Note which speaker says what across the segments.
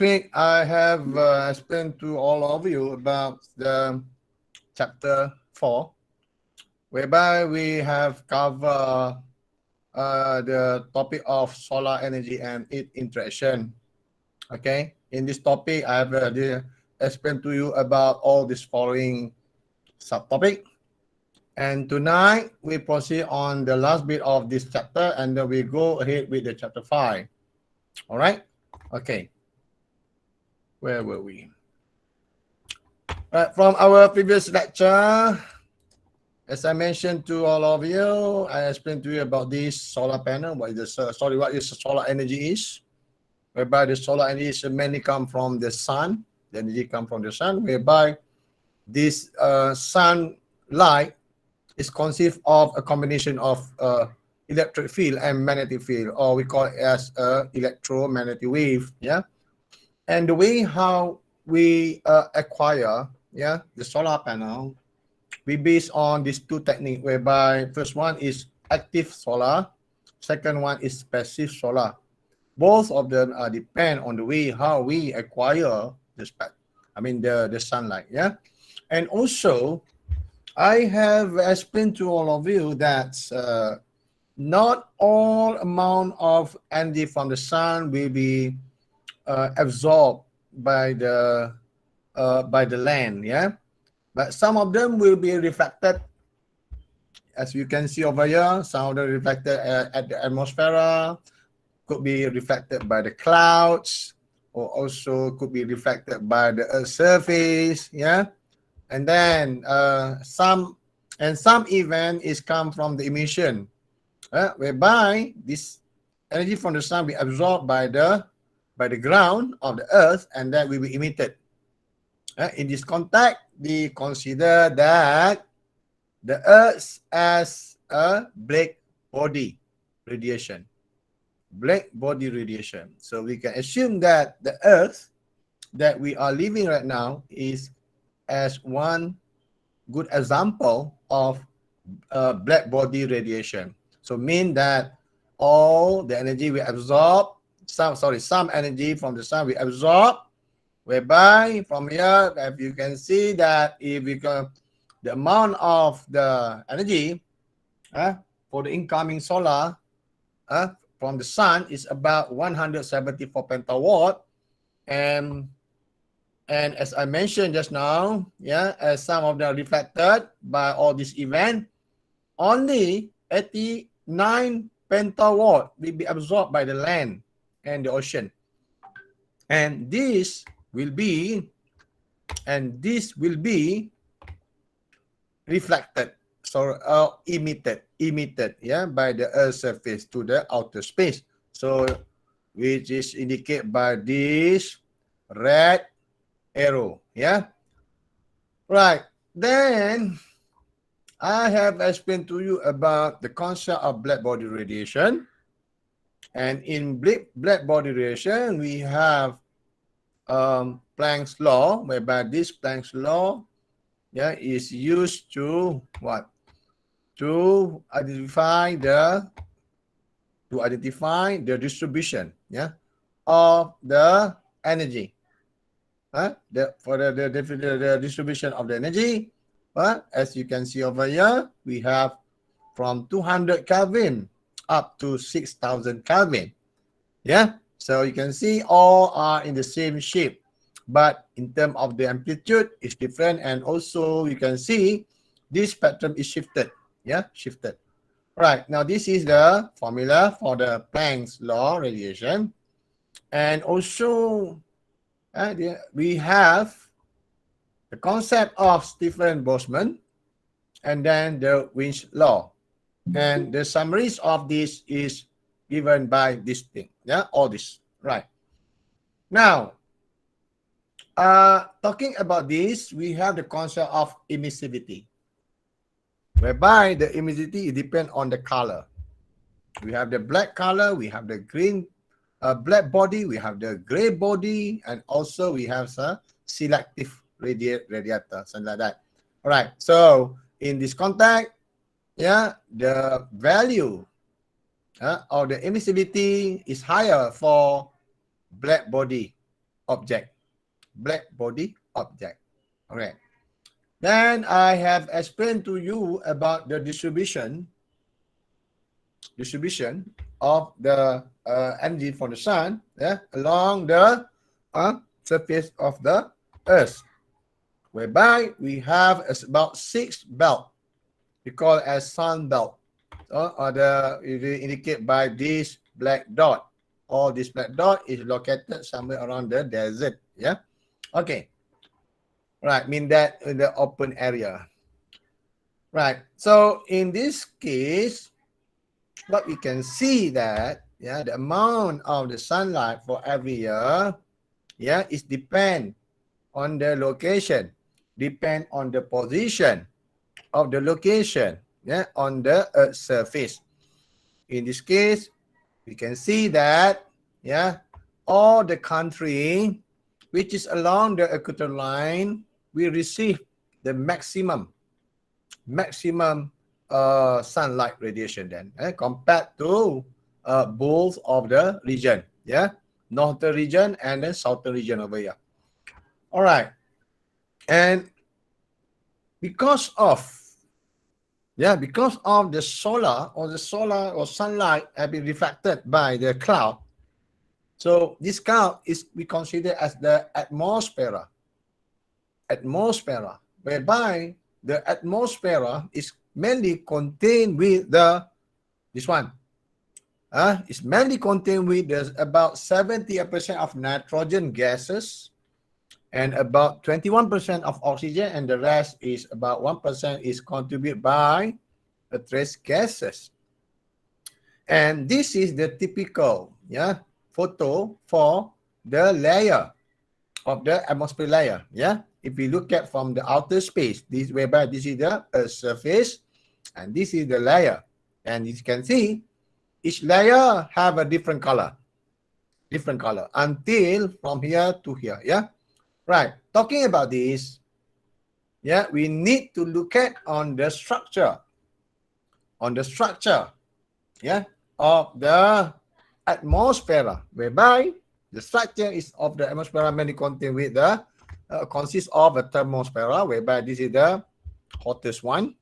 Speaker 1: week, I have explained to all of you about the chapter 4, whereby we have covered the topic of solar energy and its interaction. Okay, in this topic, I have explained to you about all this following subtopic. And tonight, we proceed on the last bit of this chapter, and then we go ahead with the chapter 5. All right? Okay. Where were we? From our previous lecture, as I mentioned to all of you, I explained to you about this solar panel. What is solar energy is? Whereby the solar energy is mainly come from the sun. The energy come from the sun, whereby this sunlight is consists of a combination of electric field and magnetic field, or we call it as electromagnetic wave. Yeah, and the way how we acquire the solar panel, we base on these two techniques, whereby first one is active solar, second one is passive solar. Both of them depend on the way how we acquire the sunlight. Yeah, and also I have explained to all of you that not all amount of energy from the sun will be absorbed by the land. Yeah, but some of them will be reflected, as you can see over here. Some of them reflected at the atmosphere, could be reflected by the clouds, or also could be reflected by the Earth's surface. Yeah, and then some event is come from the emission, whereby this energy from the sun will be absorbed by the ground of the Earth, and then will be emitted. In this context, we consider that the Earth as a black body radiation. Black body radiation. So we can assume that the Earth that we are living right now is as one good example of black body radiation. So mean that all the energy we absorb, some energy from the sun we absorb, whereby from here, if you can see that if we go, the amount of the energy for the incoming solar from the sun is about 174 pentawatt, and as I mentioned just now, as some of them reflected by all this event, only 89 pentawatt will be absorbed by the land and the ocean, and this will be reflected, emitted by the Earth's surface to the outer space. So which is indicated by this red arrow. Right, then I have explained to you about the concept of black body radiation, and in black body radiation we have Planck's law, whereby this Planck's law is used to identify the distribution of the energy, for the distribution of the energy. As you can see over here, we have from 200 Kelvin up to 6,000 Kelvin. So you can see all are in the same shape, but in terms of the amplitude, it's different, and also you can see this spectrum is shifted. Shifted. Right, now this is the formula for the Planck's law radiation, and also we have the concept of Stephen-Boltzmann, and then the Winch law, and the summaries of this is given by this thing. All this. Right, now talking about this, we have the concept of emissivity, whereby the emissivity depends on the color. We have the black color, we have the green black body, we have the gray body, and also we have a selective radiator, something like that. All right, so in this context, the value of the emissivity is higher for black body object. Black body object. Okay. Then I have explained to you about the distribution of the energy from the sun, along the surface of the earth, whereby we have about 6 belt. We call it as sun belt, or indicate by this black dot. All this black dot is located somewhere around the desert. Yeah. Okay. Right. Mean that in the open area. Right. So in this case, what we can see that the amount of the sunlight for every year is depend on the location, depend on the position of the location on the earth surface. In this case, we can see that all the country which is along the equator line will receive the maximum sunlight radiation then compared to both of the region, northern region and then southern region over here. All right, and because of the solar or sunlight have been reflected by the cloud, so this cloud is we consider as the atmosphere, whereby the atmosphere is mainly contained with it's mainly contained with about 70% of nitrogen gases and about 21% of oxygen, and the rest is about 1% is contributed by the trace gases. And this is the typical photo for the layer of the atmosphere layer. If we look at from the outer space, this is the surface, and this is the layer. And you can see each layer have a different color until from here to here. Right. Talking about this, we need to look at on the structure of the atmosphere, whereby the structure is of the atmosphere mainly contained with the consists of a thermosphere, whereby this is the hottest one,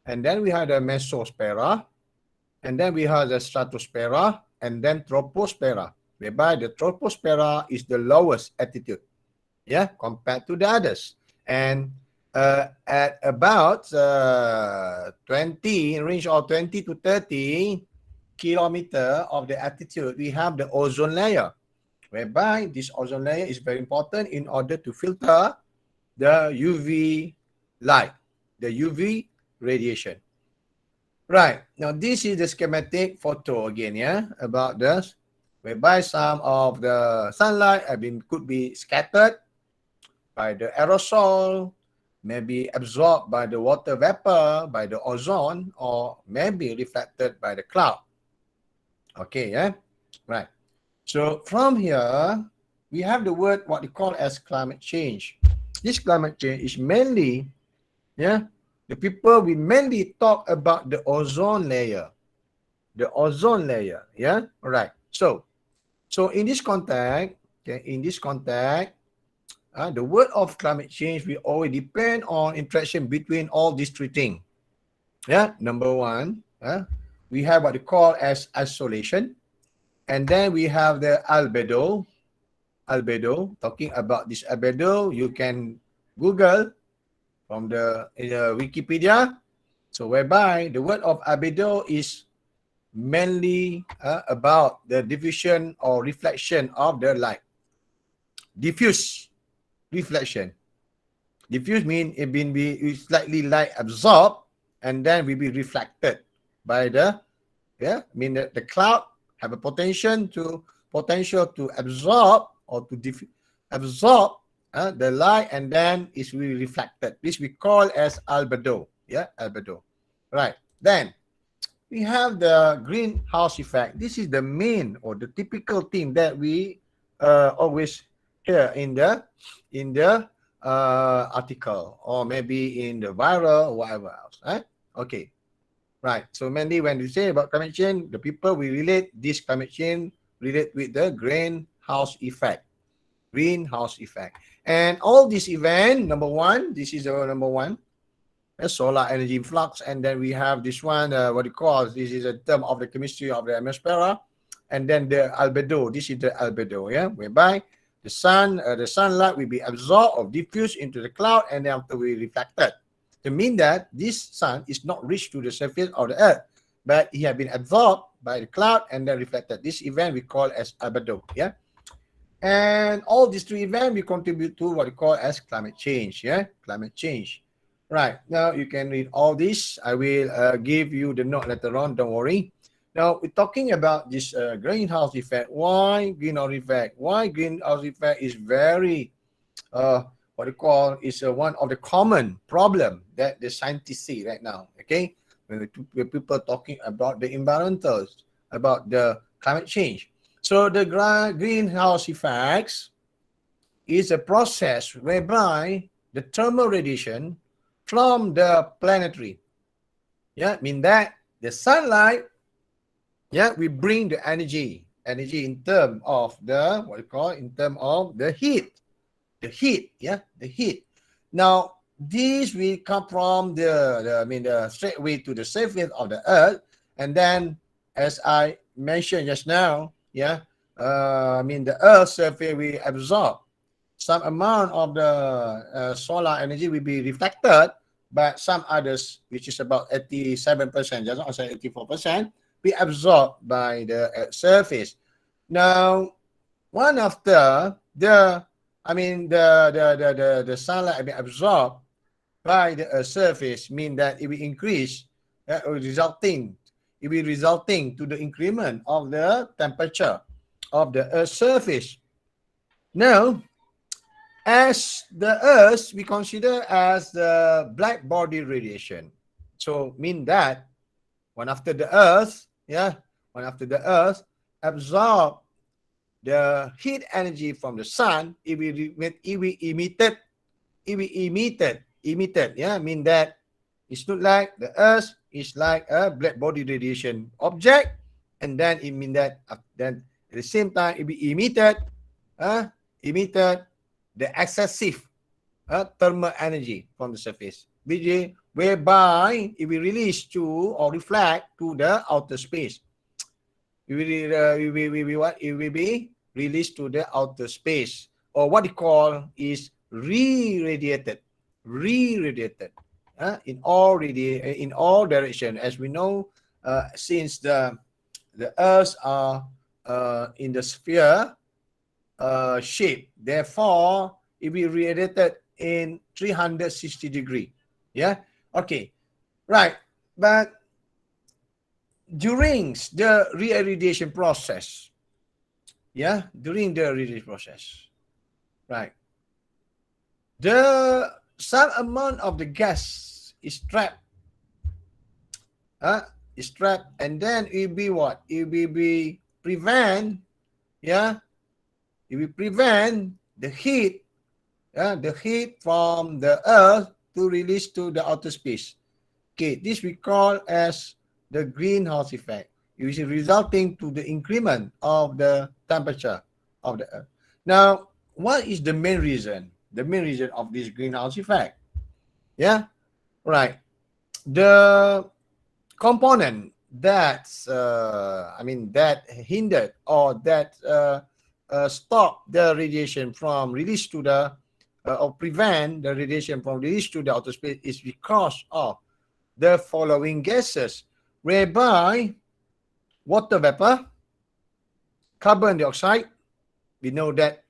Speaker 1: and then we have the mesosphere, and then we have the stratosphere, and then troposphere, whereby the troposphere is the lowest altitude, compared to the others. And at about 20 range of 20 to 30 kilometer of the altitude, we have the ozone layer, whereby this ozone layer is very important in order to filter the UV light, the UV radiation. Right. Now, this is the schematic photo again, about this, whereby some of the sunlight could be scattered by the aerosol, maybe absorbed by the water vapor, by the ozone, or maybe reflected by the cloud. Okay, right. So from here, we have the word what we call as climate change. This climate change is mainly, the people we mainly talk about the ozone layer. The ozone layer, right. So in this context, the word of climate change will always depend on interaction between all these three things. Number one, we have what we call as isolation, and then we have the albedo. Talking about this albedo, you can Google from the Wikipedia. So whereby the word of albedo is mainly about the diffusion or reflection of the light. Diffuse reflection. Diffuse means it been be slightly light absorbed and then will be reflected by the mean that the cloud have a potential to absorb or to absorb the light, and then it will be reflected. This we call as albedo. Albedo. Right. Then we have the greenhouse effect. This is the main or the typical thing that we always hear in the article, or maybe in the viral or whatever else. Okay. Right. So mainly when we say about climate change, the people will relate this climate change relate with the greenhouse effect. greenhouse effect. And all this event, number one, this is our number one, solar energy influx, and then we have this one, what you call, this is a term of the chemistry of the atmosphere, and then the albedo, this is the albedo, yeah, whereby the sunlight will be absorbed or diffused into the cloud, and then after we reflected. To mean that this sun is not reached to the surface of the earth, but it has been absorbed by the cloud and then reflected. This event we call as albedo, yeah. And all these three events we contribute to what we call as climate change, yeah, climate change. Right, now you can read all this. I will give you the note later on, don't worry. Now we're talking about this greenhouse effect. Why greenhouse effect? Why greenhouse effect is very, what you call, is one of the common problem that the scientists see right now, okay? When people talking about the environmentals, about the climate change. So the greenhouse effects is a process whereby the thermal radiation from the planetary, yeah, mean that the sunlight, yeah, we bring the energy in terms of the, what you call, in terms of the heat, yeah, the heat. Now this will come from the straight way to the surface of the earth, and then as I mentioned just now, yeah, the earth's surface will absorb some amount of the solar energy will be reflected, but some others, which is about 87%, just not say 84%, be absorbed by the surface. Now, one after the sunlight be absorbed by the surface, mean that it will increase, resulting to the increment of the temperature of the Earth's surface. Now, as the Earth we consider as the black body radiation. So mean that when after the Earth, absorb the heat energy from the sun, it will be emitted, yeah, mean that it's not like the Earth is like a black body radiation object, and then it mean that then at the same time it be emitted the excessive thermal energy from the surface, whereby it will release to or reflect to the outer space. It will be released to the outer space, or what you call is re-radiated in all direction. As we know, since the Earth are in the sphere shape, therefore it will be radiated in 360 degree. Yeah, okay, right. But during the re-irradiation process, right, some amount of the gas is trapped, and then it will be what? It will be prevent, yeah, it will prevent the heat, the heat from the Earth to release to the outer space. Okay, this we call as the greenhouse effect. It is resulting to the increment of the temperature of the Earth. Now, what is the main reason? The main reason of this greenhouse effect? Yeah, right. The component that's that hindered or that stop the radiation from release to the or prevent the radiation from release to the outer space is because of the following gases, whereby water vapor, carbon dioxide. We know that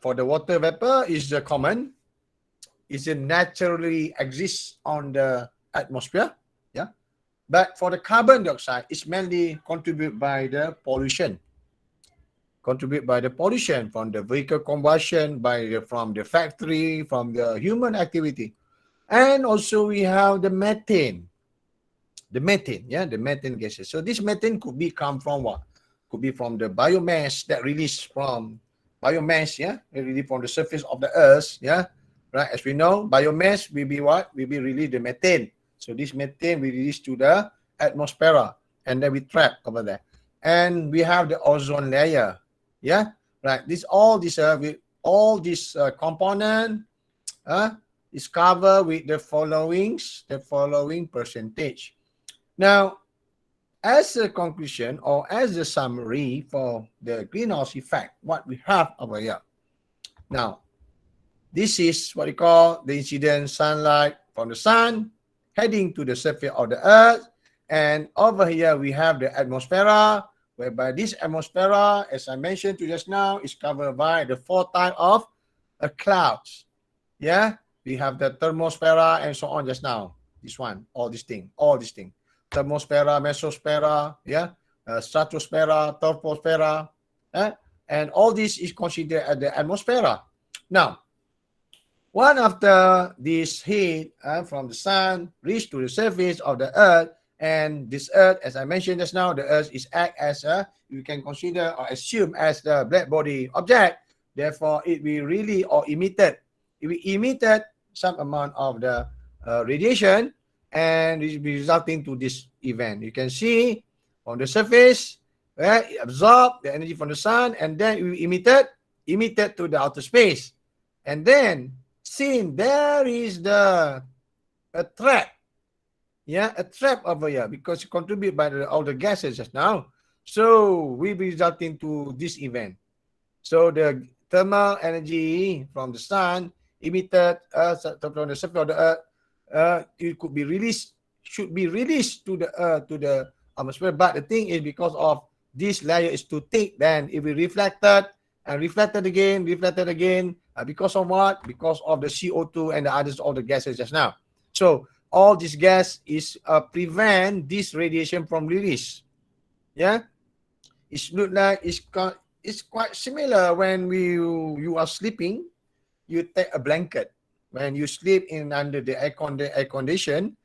Speaker 1: for the water vapor is common, is naturally exists on the atmosphere, yeah. But for the carbon dioxide, it's mainly contributed by the pollution. From the vehicle combustion, from the factory, from the human activity. And also we have the methane. The methane gases. So this methane could be come from what? Could be from the biomass that released from released from the surface of the Earth, yeah. Right, as we know, biomass will be what? Will be released the methane. So this methane will release to the atmosphere, and then we trap over there. And we have the ozone layer. Yeah, right. All these all this component is covered with the following percentage. Now, as a conclusion or as a summary for the greenhouse effect, what we have over here. Now, this is what we call the incident sunlight from the sun heading to the surface of the earth. And over here we have the atmosphere, whereby this atmosphere, as I mentioned to just now, is covered by the 4 types of clouds. Yeah, we have the thermosphere and so on just now. This one, all these things. Thermosphere, mesosphere, yeah, stratosphere, troposphere, and all this is considered as the atmosphere. Now, one after this heat from the sun reach to the surface of the earth, and this earth, as I mentioned just now, the earth is act as you can consider or assume as the black body object. Therefore, it will really or emitted some amount of the radiation, and it will be resulting to this event. You can see on the surface, it absorbed the energy from the sun, and then it will emitted to the outer space. And then, since there is a trap, a trap over here, because it contributed by all the gases just now, so will be resulting to this event. So the thermal energy from the sun emitted from the surface of the earth, it could be released, should be released to the atmosphere. But the thing is, because of this layer is too thick, then it will be reflected and reflected again. Because of what? Because of the CO2 and the others, all the gases just now. So all this gas is prevent this radiation from release. Yeah, it's look like it's quite similar when you are sleeping. You take a blanket. When you sleep in under the air condition,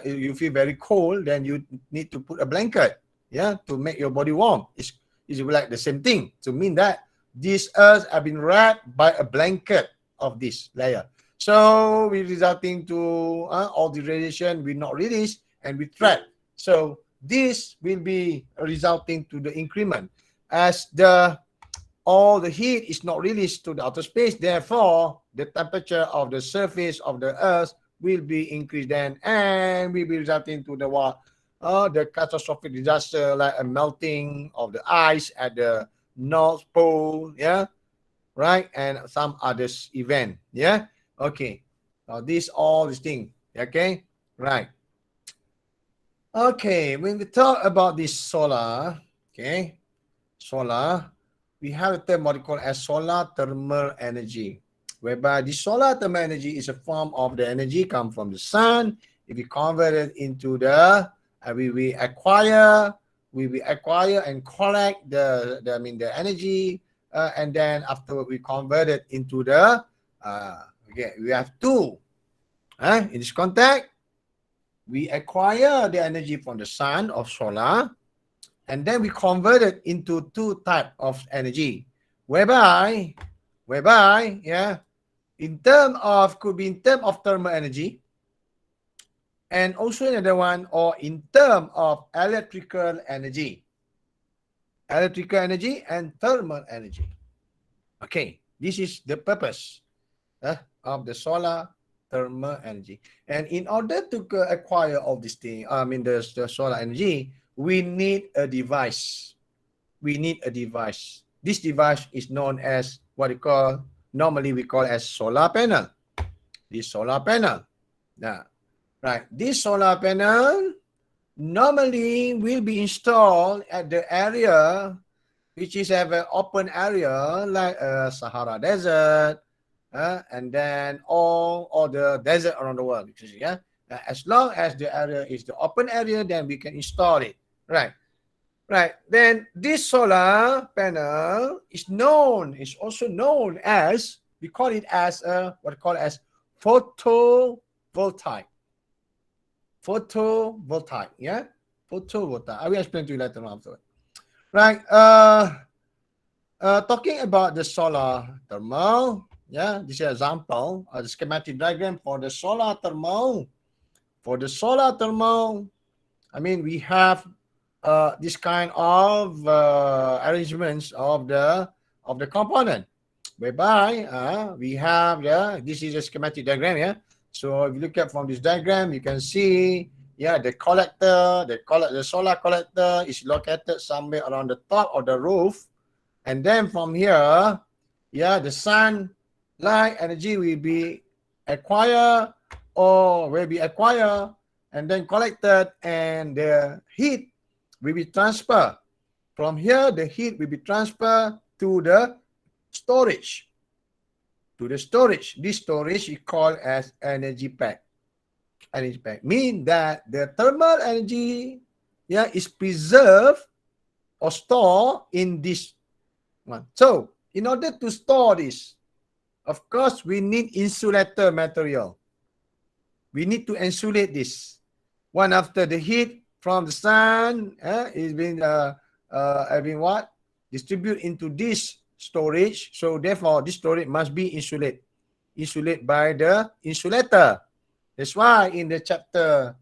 Speaker 1: you feel very cold, then you need to put a blanket, to make your body warm. It's like the same thing. To mean that this earth have been wrapped by a blanket of this layer. So we resulting to all the radiation will not release and be trapped. So this will be resulting to the increment as all the heat is not released to the outer space. Therefore, the temperature of the surface of the earth will be increased then, and will be resulting to the what? The catastrophic disaster, like a melting of the ice at the North Pole, right, and some others event, okay. Now all these things, okay, right. Okay, when we talk about this solar, we have a term what we call as solar thermal energy, whereby the solar thermal energy is a form of the energy come from the sun. If we convert it into the we acquire and collect the energy, and then after we convert it into the we have two. In this context, we acquire the energy from the sun of solar, and then we convert it into two types of energy, whereby in term of thermal energy, and also another one, or in term of electrical energy and thermal energy. Okay, this is the purpose of the solar thermal energy. And in order to acquire all these things, the solar energy, we need a device. This device is known as what we call, normally we call as solar panel. This solar panel. Now, right, this solar panel normally will be installed at the area which is have an open area like Sahara Desert, and then all the desert around the world. As long as the area is the open area, then we can install it. Right. Then this solar panel is also known as, we call it as what we call as photovoltaic. Photovoltaic. I will explain to you later on afterward. Right. Talking about the solar thermal. This is an example of the schematic diagram for the solar thermal. For the solar thermal, we have this kind of arrangements of the component. whereby we have this is a schematic diagram. So if you look at from this diagram, you can see the collector, the solar collector is located somewhere around the top of the roof, and then from here, the sunlight energy will be acquired and then collected, and the heat will be transferred. From here, the heat will be transferred to the storage. This storage is called as energy pack. Energy pack means that the thermal energy is preserved or stored in this one. So in order to store this, of course, we need insulator material. We need to insulate this. One after the heat from the sun is being distribute into this storage. So therefore, this storage must be insulated by the insulator. That's why in the chapter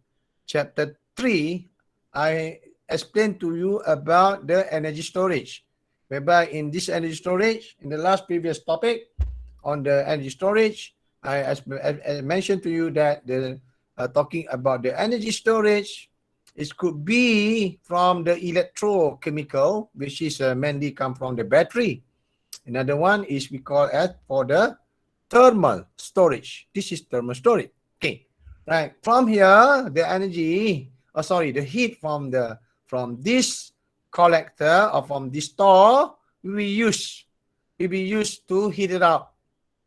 Speaker 1: 3, I explained to you about the energy storage. Whereby in this energy storage, in the last previous topic on the energy storage, I mentioned to you that the talking about the energy storage, it could be from the electrochemical, which is mainly come from the battery. Another one is we call as for the thermal storage. This is thermal storage. Okay, right. From here, the energy, the heat from this collector or from this store will be used to heat it up.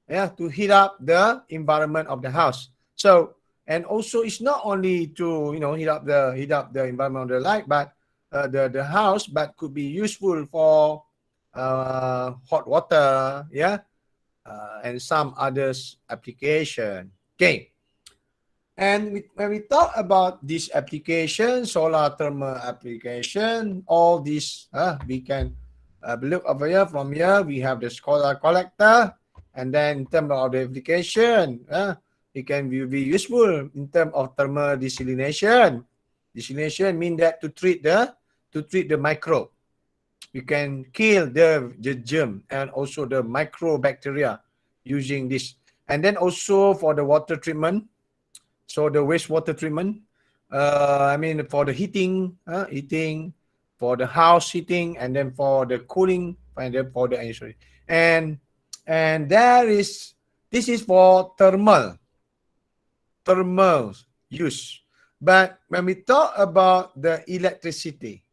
Speaker 1: To heat up the environment of the house. So, and also it's not only to heat up the environment of the light, but the house, but could be useful for hot water, and some others application. Okay. And when we talk about this application, solar thermal application, all this we can look over here. From here, we have the solar collector, and then in terms of the application, it can be useful in terms of thermal desalination. Desalination means that to treat the microbe. You can kill the germ and also the microbacteria using this. And then also for the water treatment, so the wastewater treatment, for the heating, for the house heating, and then for the cooling, and then for the energy. And this is for thermal use. But when we talk about the electricity,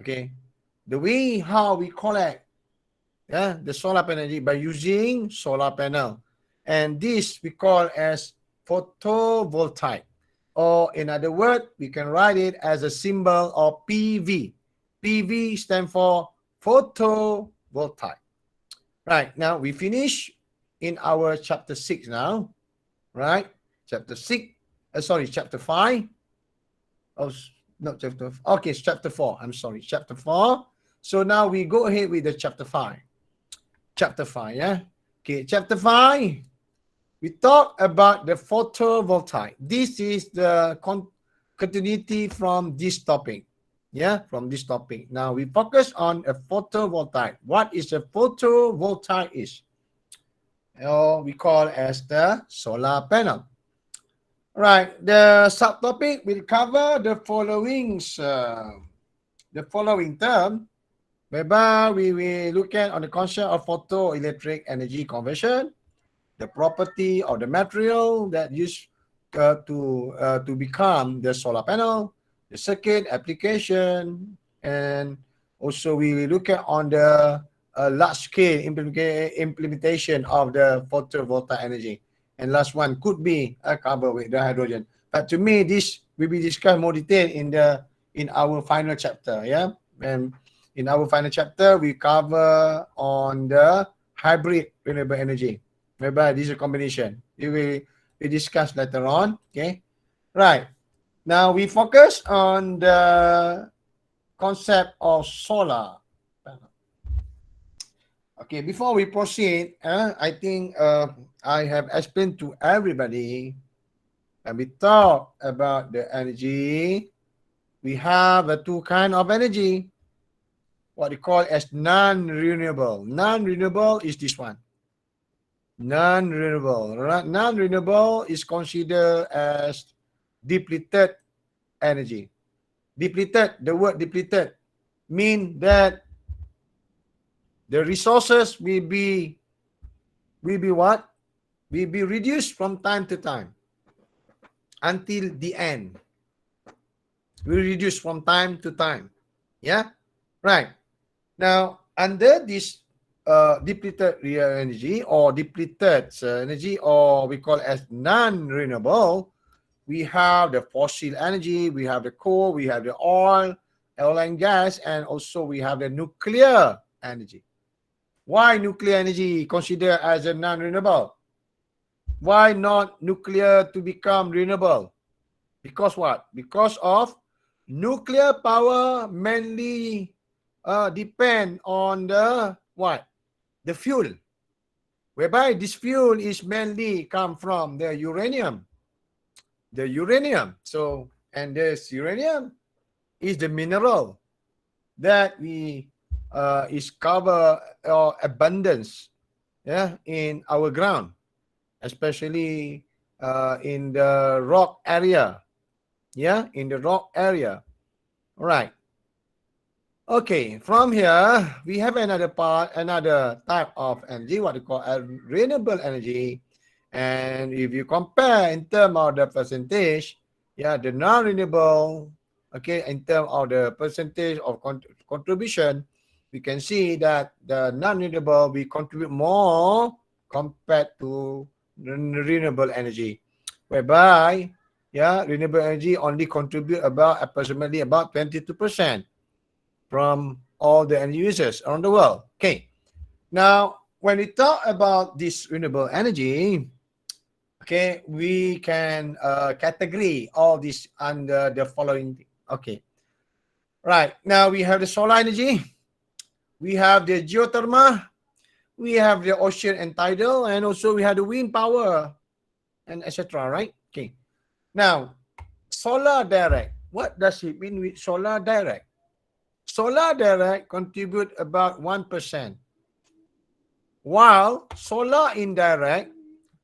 Speaker 1: okay, the way how we collect the solar energy by using solar panel, and this we call as photovoltaic, or in other words, we can write it as a symbol of PV. PV stands for photovoltaic. Right, now we finish in our chapter 6 now, right? Chapter 5. Oh, not chapter. Okay, it's chapter 4. I'm sorry, chapter 4. So now we go ahead with the chapter 5. Chapter 5, Okay, chapter 5. We talk about the photovoltaic. This is the continuity from this topic. From this topic. Now we focus on a photovoltaic. What is a photovoltaic is? We call as the solar panel. Right. The subtopic will cover the following term, whereby we will look at on the concept of photoelectric energy conversion, the property of the material that used to become the solar panel, the circuit application, and also we will look at on the large-scale implementation of the photovoltaic energy. And last one could be covered with the hydrogen. But to me, this will be discussed more detail in our final chapter. And in our final chapter, we cover on the hybrid renewable energy, whereby this is a combination. We will discuss later on. Okay, right. Now we focus on the concept of solar panel. Okay, before we proceed, I think I have explained to everybody, and we talk about the energy. We have two kinds of energy. what you call as non-renewable. Non-renewable is this one. Non-renewable. Non-renewable is considered as depleted energy. Depleted, the word depleted mean that the resources will be what? Will be reduced from time to time until the end. Will reduce from time to time. Yeah, right. Now, under this depleted energy or depleted energy, or we call as non-renewable, we have the fossil energy, we have the coal, we have the oil and gas, and also we have the nuclear energy. Why nuclear energy considered as a non-renewable? Why not nuclear to become renewable? Because what? Because of nuclear power mainly depend on the what? The fuel, whereby this fuel is mainly come from the uranium. The uranium. So, and this uranium is the mineral that we is cover or abundance, yeah, in our ground, especially in the rock area. Yeah, in the rock area. All right. Okay, from here we have another type of energy, what we call a renewable energy. And if you compare in terms of the percentage, yeah, the non-renewable, okay, in terms of the percentage of contribution, we can see that the non-renewable we contribute more compared to renewable energy, whereby, yeah, renewable energy only contribute about approximately about 22% from all the end users around the world. Okay, now when we talk about this renewable energy, okay, we can category all this under the following. Okay, right, now we have the solar energy, we have the geothermal, we have the ocean and tidal, and also we have the wind power and etc. Right? Okay, now solar direct, what does it mean with solar direct? Solar direct contribute about 1%, while solar indirect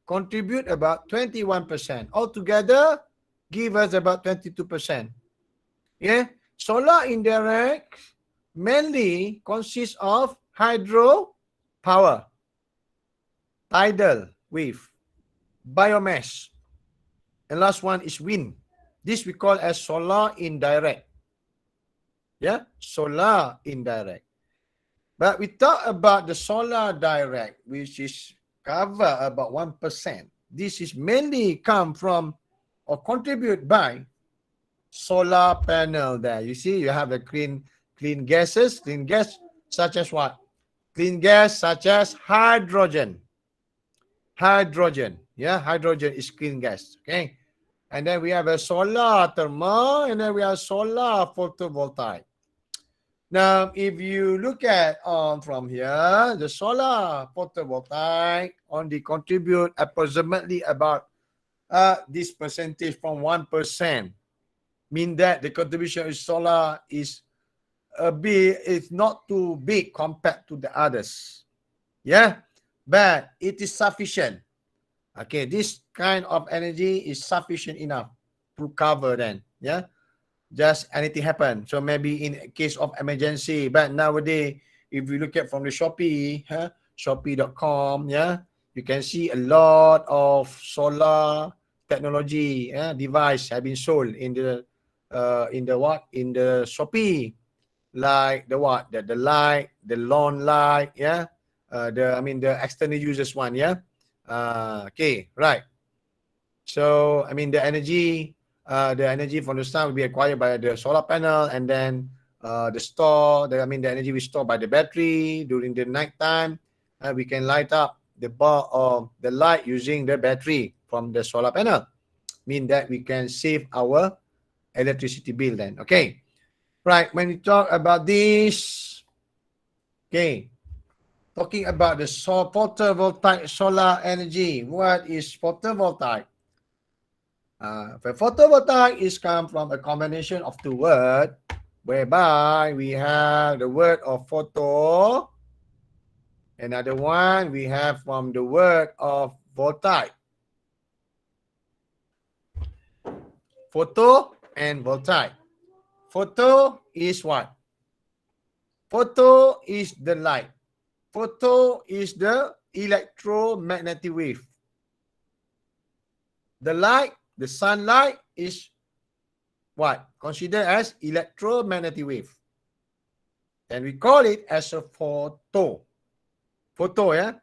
Speaker 1: contribute about 21%. Altogether, give us about 22%. Yeah, solar indirect mainly consists of hydro power, tidal wave, biomass, and last one is wind. This we call as solar indirect. Yeah, solar indirect. But we talk about the solar direct, which is cover about 1%. This is mainly come from or contribute by solar panel there. You see, you have the clean gases, clean gas such as what? Clean gas such as hydrogen. Hydrogen, yeah, hydrogen is clean gas, okay? And then we have a solar thermal, and then we have solar photovoltaic. Now, if you look at from here, the solar photovoltaic only contribute approximately about this percentage from 1%. Mean that the contribution of solar is it's not too big compared to the others. Yeah, but it is sufficient. Okay, this kind of energy is sufficient enough to cover then. Yeah. Just anything happen. So maybe in case of emergency. But nowadays, if you look at from the Shopee, Shopee.com, yeah, you can see a lot of solar technology device have been sold in the Shopee, like the light, the lawn light, yeah, the external users one, yeah. Okay, right. So the energy from the sun will be acquired by the solar panel, and then the energy we store by the battery during the night time. We can light up the bulb of the light using the battery from the solar panel. Mean that we can save our electricity bill then. Okay, right. When we talk about this, okay, talking about the photovoltaic solar energy. What is photovoltaic? Photovoltaic is come from a combination of two words. whereby we have the word of photo. Another one we have from the word of voltaic. Photo and voltaic. Photo is what? Photo is the light. Photo is the electromagnetic wave. The light, the sunlight is what? Considered as electromagnetic wave. And we call it as a photo. Photo, yeah?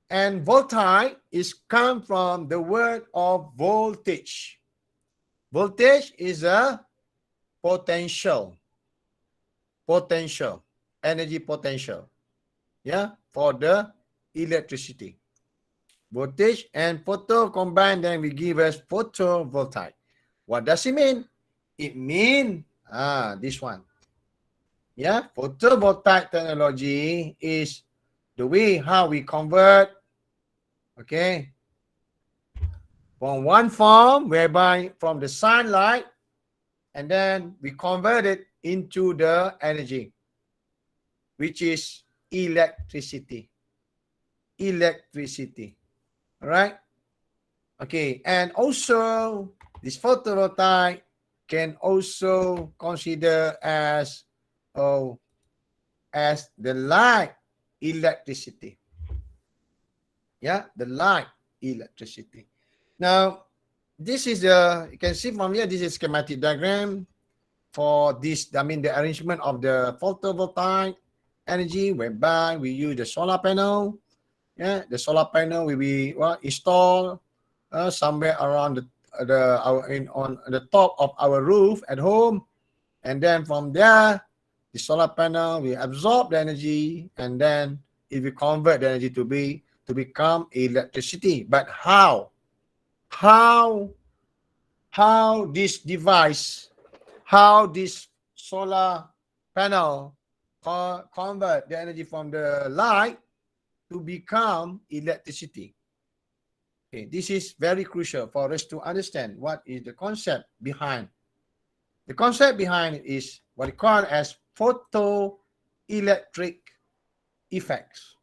Speaker 1: And voltaic is come from the word of voltage. Voltage is a potential. Potential. Energy potential. Yeah? For the electricity. Voltage and photo combined, then we give us photovoltaic. What does it mean? It means this one. Yeah, photovoltaic technology is the way how we convert, okay, from one form whereby from the sunlight, and then we convert it into the energy, which is electricity. Electricity. All right. Okay, and also this photovoltaic can also consider as the light electricity. Yeah, the light electricity. Now, this is you can see from here, this is schematic diagram for this, I mean, the arrangement of the photovoltaic energy, whereby we use the solar panel. Yeah, the solar panel will be installed somewhere around on the top of our roof at home, and then from there, the solar panel will absorb the energy, and then it will convert the energy to become electricity. But how this device, how this solar panel convert the energy from the light to become electricity? Okay, this is very crucial for us to understand what is the concept behind. The concept behind it is what we call as photoelectric effects.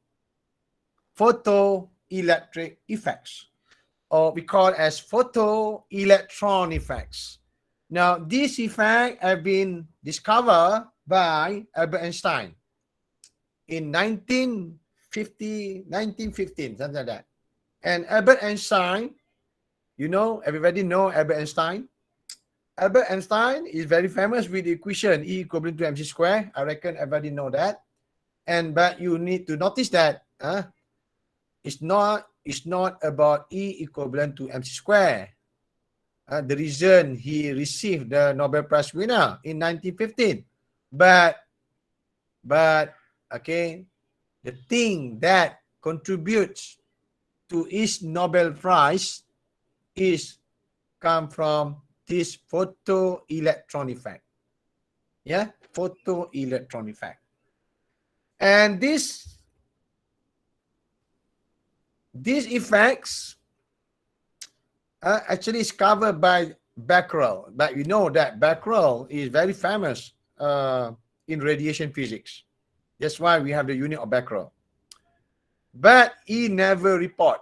Speaker 1: Photoelectric effects, or we call as photoelectron effects. Now, these effects have been discovered by Albert Einstein in 1915, something like that. And Albert Einstein, everybody know Albert Einstein. Albert Einstein is very famous with the equation E equivalent to mc square. I reckon everybody know that. But you need to notice that it's not about E equivalent to mc square. The reason he received the Nobel Prize winner in 1915. But okay, the thing that contributes to his Nobel Prize is come from this photoelectron effect. Yeah, photoelectron effect. And these effects actually is covered by Becquerel. But you know that Becquerel is very famous in radiation physics. That's why we have the unit of Becquerel. But he never report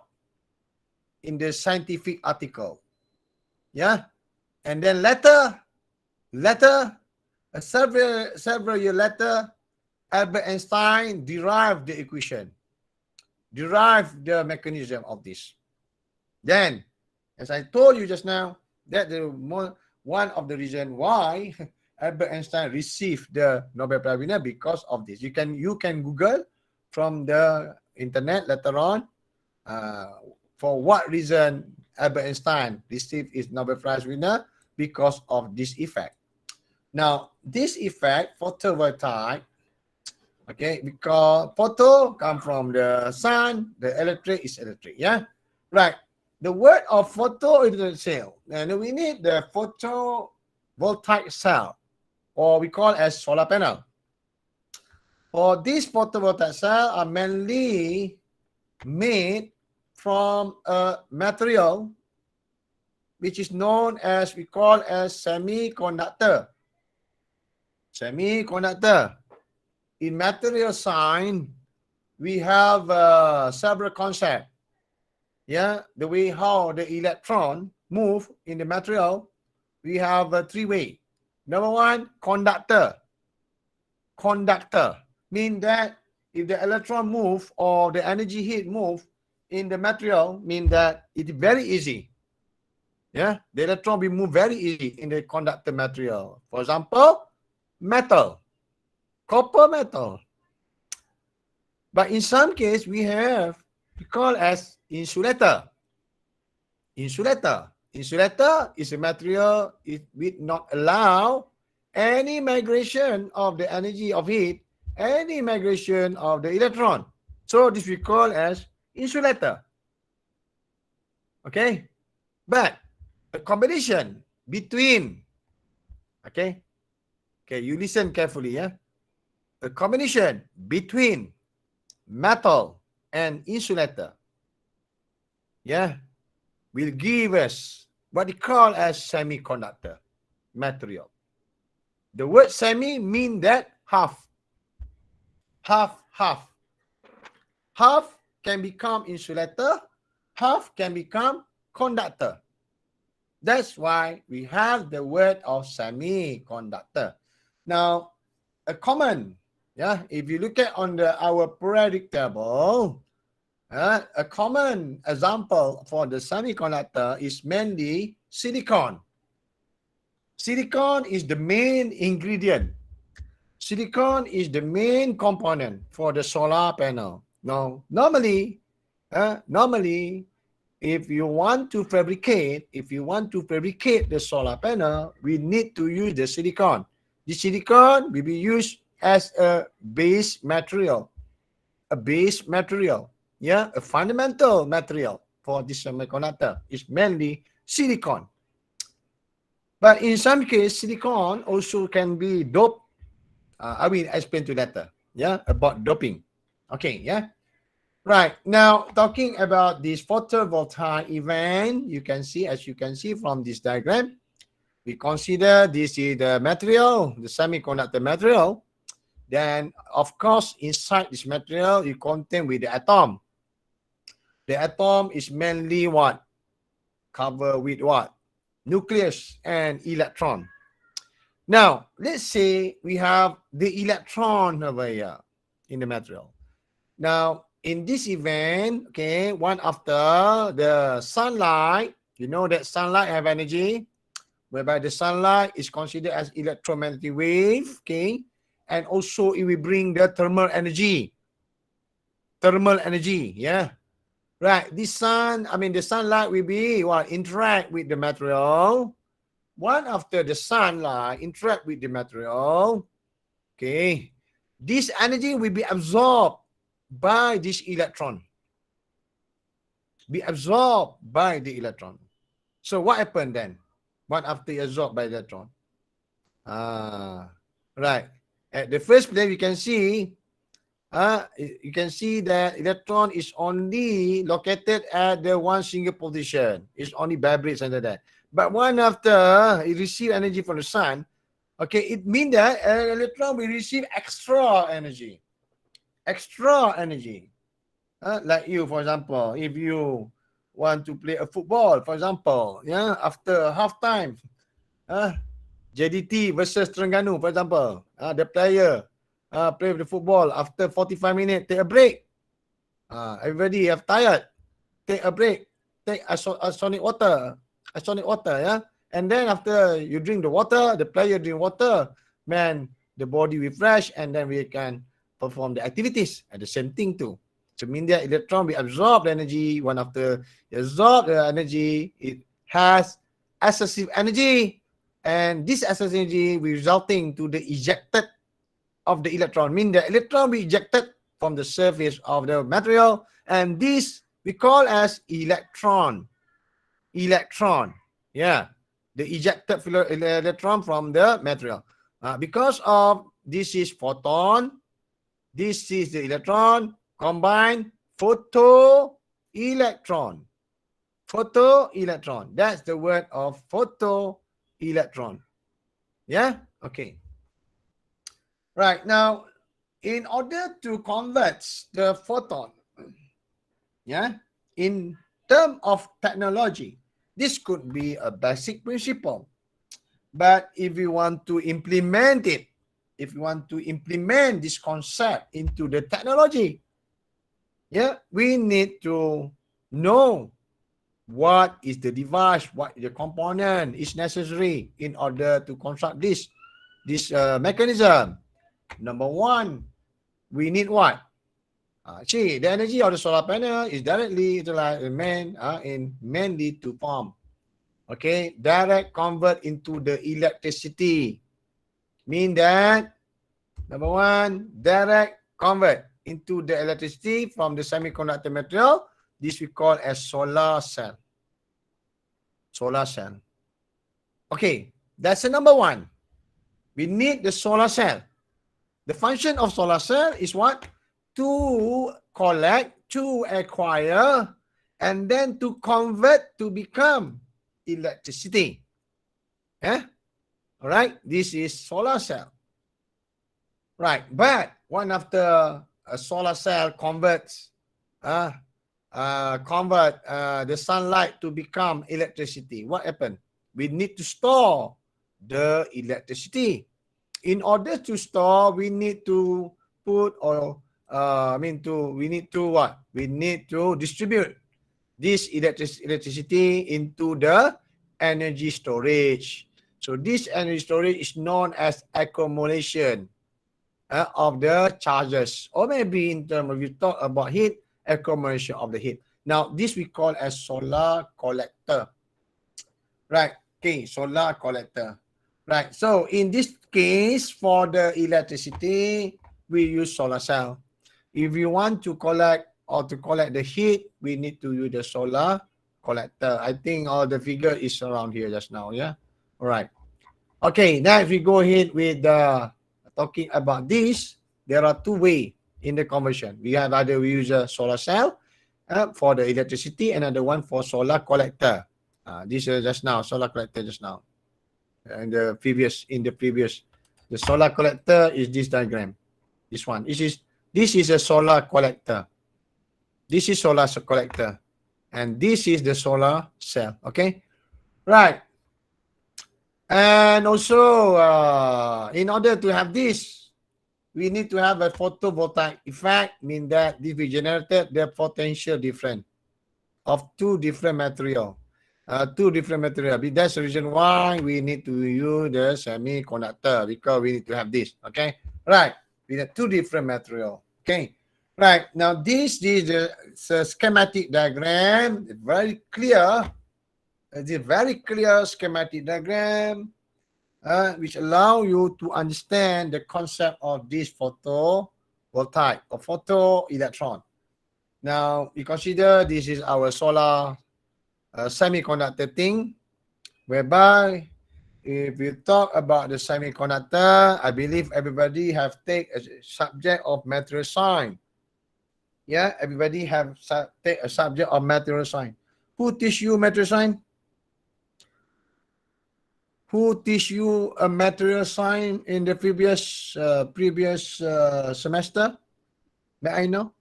Speaker 1: in the scientific article. Yeah. And then later, several years later, Albert Einstein derived the equation, derived the mechanism of this. Then, as I told you just now, that one of the reasons why Albert Einstein received the Nobel Prize winner because of this. You can Google from the internet later on for what reason Albert Einstein received his Nobel Prize winner, because of this effect. Now, this effect, photovoltaic, okay, because photo come from the sun, the electric is electric, yeah? Right. The word of photo is the cell. And we need the photovoltaic cell, or we call as solar panel. For these photovoltaic cells are mainly made from a material which is known as, we call as semiconductor. Semiconductor. In material science, we have several concepts. Yeah, the way how the electron move in the material, we have three ways. Number one, conductor. Conductor mean that if the electron move or the energy heat move in the material, mean that it's very easy. Yeah, the electron will move very easy in the conductor material. For example, metal, copper metal. But in some case, we have call as insulator. Insulator. Insulator is a material it will not allow any migration of the energy of heat, any migration of the electron. So this we call as insulator. Okay, but a combination between, okay, you listen carefully, yeah. A combination between metal and insulator, yeah, will give us what we call as semiconductor material. The word semi mean that half. Half can become insulator, half can become conductor. That's why we have the word of semiconductor. Now, a common, yeah, if you look at on our periodic table, a common example for the semiconductor is mainly silicon. Silicon is the main ingredient. Silicon is the main component for the solar panel. Now, normally, if you want to fabricate the solar panel, we need to use the silicon. The silicon will be used as a base material. Yeah, a fundamental material for this semiconductor is mainly silicon. But in some case, silicon also can be doped. I will explain to later. Yeah, about doping. Okay, yeah. Right, now talking about this photovoltaic event, as you can see from this diagram, we consider this is the material, the semiconductor material. Then, of course, inside this material, you contain with the atom. The atom is mainly what? Covered with what? Nucleus and electron. Now, let's say we have the electron over here in the material. Now, in this event, okay, one after the sunlight, you know that sunlight have energy, whereby the sunlight is considered as electromagnetic wave, okay, and also it will bring the thermal energy. Thermal energy, yeah. Right, the sunlight will be interact with the material. One after the sunlight interact with the material, okay, this energy will be absorbed by this electron. Be absorbed by the electron. So what happened then? One after absorbed by the electron? Right. At the first place, you can see that electron is only located at the one single position. It's only vibrates under that. But one after it receive energy from the sun, okay, it means that an electron will receive extra energy. Extra energy. Like you, for example, if you want to play a football, for example, yeah, after halftime, JDT versus Terengganu, for example, the player play the football after 45 minutes, take a break. Everybody have tired, take a break, take a sonic water, yeah. And then after you drink the water, the player drink water, man, the body refresh, and then we can perform the activities. And the same thing too. So mean that electron will absorb the energy. One after absorb the energy, it has excessive energy, and this excessive energy will resulting to the ejected of the electron. Mean the electron will be ejected from the surface of the material, and this we call as electron. Electron, yeah, the ejected electron from the material. Because of this is photon, this is the electron, combined photoelectron. Photoelectron. That's the word of photoelectron. Yeah? Okay. Right now, in order to convert the photon, yeah, in term of technology, this could be a basic principle. But if you want to implement it, if you want to implement this concept into the technology, yeah, we need to know what is the device, what the component is necessary in order to construct this mechanism. Number one, we need what? See, the energy of the solar panel is directly mainly to form. Okay, direct convert into the electricity. Mean that number one, direct convert into the electricity from the semiconductor material. This we call as solar cell. Solar cell. Okay, that's the number one. We need the solar cell. The function of solar cell is what? To collect, to acquire, and then to convert to become electricity. Yeah? All right, this is solar cell. Right, but one after a solar cell converts the sunlight to become electricity, what happened? We need to store the electricity. In order to store, we need to put or we need to what? We need to distribute this electricity into the energy storage. So this energy storage is known as accumulation of the charges, or maybe in terms of you talk about heat, accumulation of the heat. Now this we call as solar collector. Right. Okay, solar collector. Right. So in this case, for the electricity, we use solar cell. If you want to collect the heat, we need to use the solar collector. I think all the figure is around here just now. Yeah. All right. Okay. Now if we go ahead with talking about this, there are two ways in the conversion. We have either we use a solar cell for the electricity, another one for solar collector. This is just now solar collector just now. And the previous the solar collector is this diagram. This one. This is a solar collector. This is solar collector, and this is the solar cell. Okay, right. And also, in order to have this, we need to have a photovoltaic effect. Mean that this we generated the potential difference of two different material. That's the reason why we need to use the semiconductor, because we need to have this. Okay, right. We have two different material. Okay, right. Now this is the schematic diagram. It's very clear. It's a very clear schematic diagram, which allow you to understand the concept of this photovoltaic or photoelectron. Now you consider this is our solar semiconductor thing, whereby if you talk about the semiconductor, I believe everybody have take a subject of material science. Yeah, everybody have take a subject of material science. Who teach you material science? Who teach you a material science in the previous semester? May I know?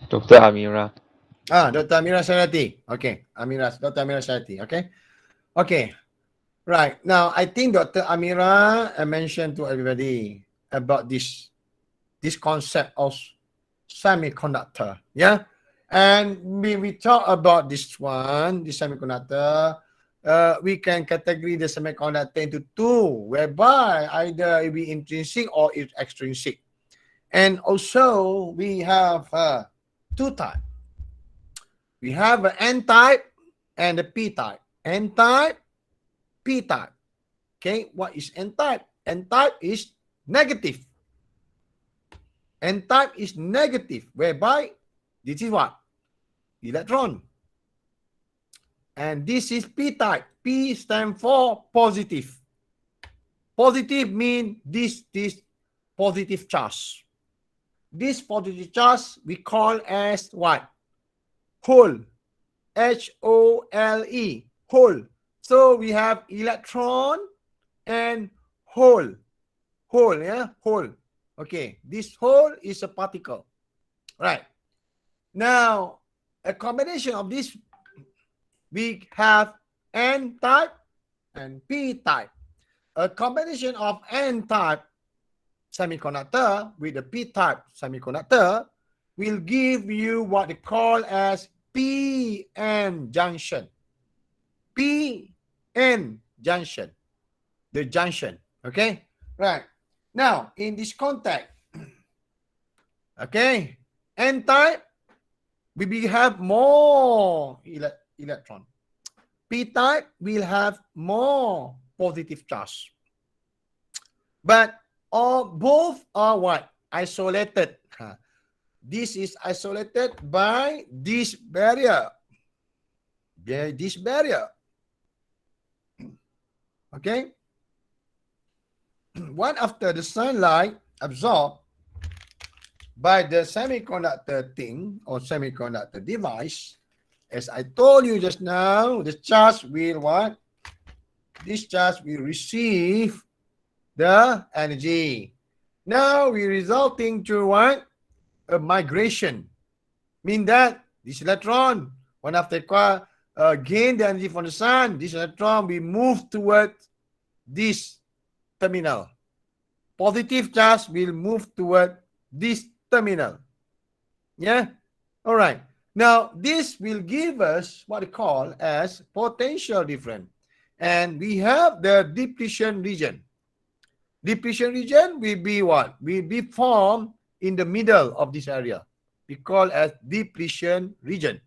Speaker 2: Dr. Amira.
Speaker 1: Dr. Amira Sarati. Okay, Dr. Amira Sarati. Okay, okay. Right. Now, I think Dr. Amira mentioned to everybody about this concept of semiconductor. Yeah. And when we talk about this one, the semiconductor, we can categorize the semiconductor into two, whereby either it be intrinsic or it's extrinsic. And also, we have two types. We have an N-type and a P-type. N-type, P-type. Okay, what is N-type? N-type is negative. N-type is negative, whereby this is what? Electron. And this is P-type. P stands for positive. Positive means this positive charge. This positive charge we call as what? Hole. H-O-L-E. Hole. So we have electron and hole. hole, yeah, hole. Okay, this hole is a particle, right? Now, a combination of this, we have N type and P type. A combination of N type semiconductor with the P type semiconductor will give you what they call as PN junction. PN junction. The junction. Okay? Right. Now, in this contact, okay, N type, we will have more electron. P type will have more positive charge. But both are what? Isolated. This is isolated by this barrier. By this barrier. Okay? One after the sunlight absorbed by the semiconductor thing or semiconductor device, as I told you just now, the charge will what? This charge will receive the energy. Now we resulting to what? A migration. Mean that this electron, one after gain the energy from the sun, this electron will move towards this terminal. Positive charge will move toward this terminal. Yeah? All right. Now, this will give us what we call as potential difference. And we have the depletion region. Depletion region will be what? Will be formed in the middle of this area. We call as depletion region.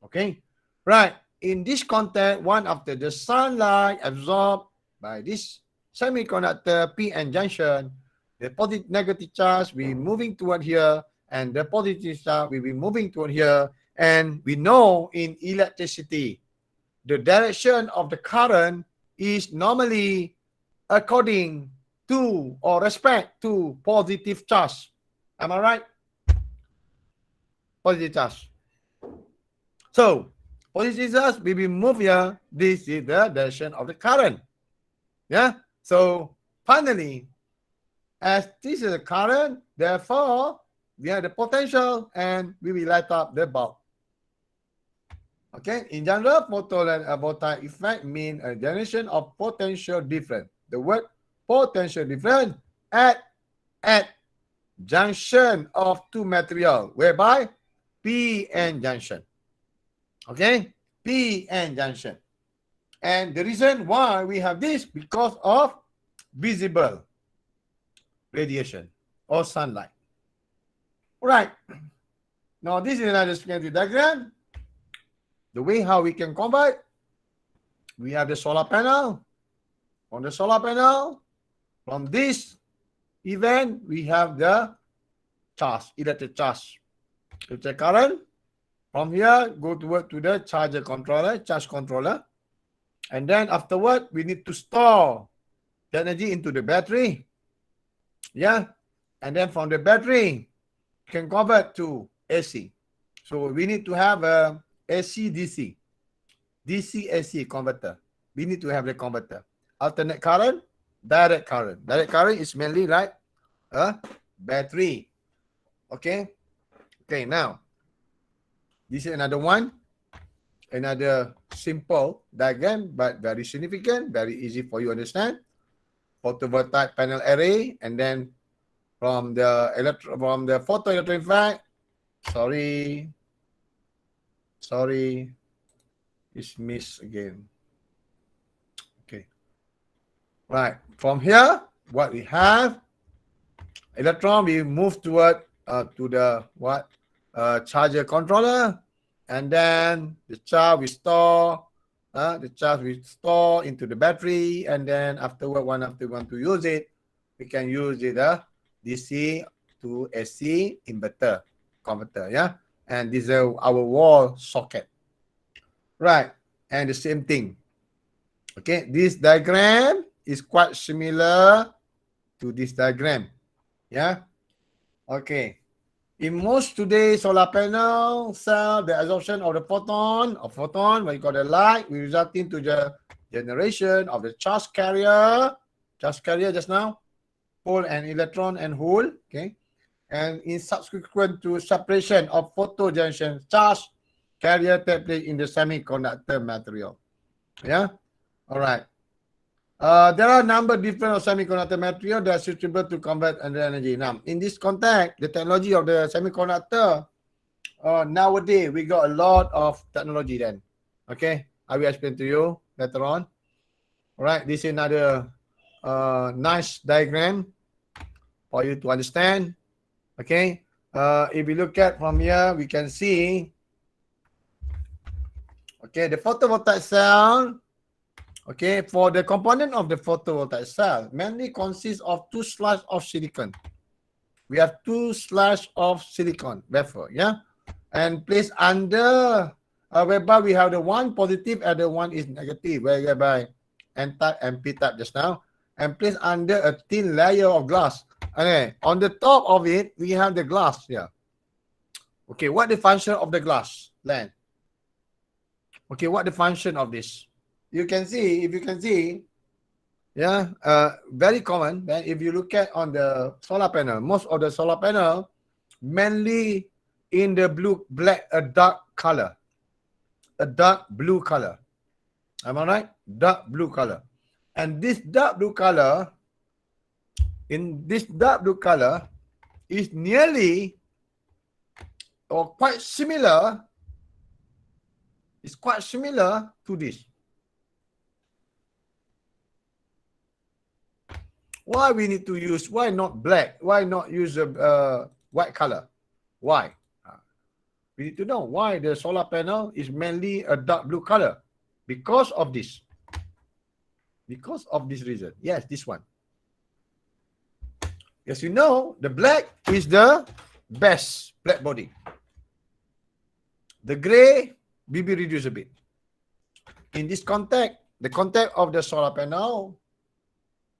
Speaker 1: Okay? Right. In this context, one after the sunlight absorbed by this semiconductor PN junction, the positive negative charge will be moving toward here, and the positive charge will be moving toward here. And we know in electricity, the direction of the current is normally according to or respect to positive charge. Am I right? Positive charge. So, positive charge will be moved here. This is the direction of the current. Yeah? So, finally, as this is the current, therefore, we have the potential and we will light up the bulb. Okay? In general, photovoltaic effect means a generation of potential difference. The word potential difference at junction of two material, whereby PN junction. Okay? PN junction. And the reason why we have this, because of visible radiation or sunlight. All right. Now, this is another schematic diagram. The way how we can convert, we have the solar panel. On the solar panel, from this event, we have the charge, electric charge. Electric current. From here, go to the charger controller, charge controller. And then afterward, we need to store the energy into the battery. Yeah. And then from the battery, can convert to AC. So we need to have a AC DC. DC AC converter. We need to have the converter. Alternate current, direct current. Direct current is mainly like a battery. Okay. Okay, now this is another one. Another simple diagram, but very significant, very easy for you to understand. Photovoltaic panel array, and then from the photoelectric effect, sorry, it's missed again. Okay, right. From here, what we have, electron we move toward to the charger controller. And then the charge we store into the battery, and then afterward, after we want to use it, we can use it DC to AC inverter converter. Yeah, and this is our wall socket, right? And the same thing. Okay, this diagram is quite similar to this diagram. Yeah. Okay. In most today solar panel cell, the absorption of the photon, what you call the light, will result into the generation of the charge carrier just now. hole and electron and hole. Okay, and in subsequent to separation of photo junction charge carrier take place in the semiconductor material. Yeah, all right. There are a number of different semiconductor material that are suitable to convert energy. Now, in this context, the technology of the semiconductor, nowadays we got a lot of technology then. Okay, I will explain to you later on. All right, this is another nice diagram for you to understand. Okay, if we look at from here, we can see, okay, the photovoltaic cell. Okay, for the component of the photovoltaic cell, mainly consists of two slices of silicon. We have two slices of silicon wafer, yeah, and placed under, whereby we have the one positive and the one is negative, whereby N-type and P-type just now, and placed under a thin layer of glass. Okay, on the top of it, we have the glass here. Okay, what the function of the glass? Land. Okay, what the function of this? You can see, if you can see, yeah, very common. Then if you look at on the solar panel, most of the solar panel mainly in the black, a dark color, a dark blue color. Am I right? Dark blue color. And this dark blue color, is nearly or quite similar. It's quite similar to this. Why we need to use, why not black? Why not use a white color? Why? We need to know why the solar panel is mainly a dark blue color. Because of this. Because of this reason. Yes, this one. Yes, you know, the black is the best black body. The gray will be reduced a bit. In this context, the context of the solar panel,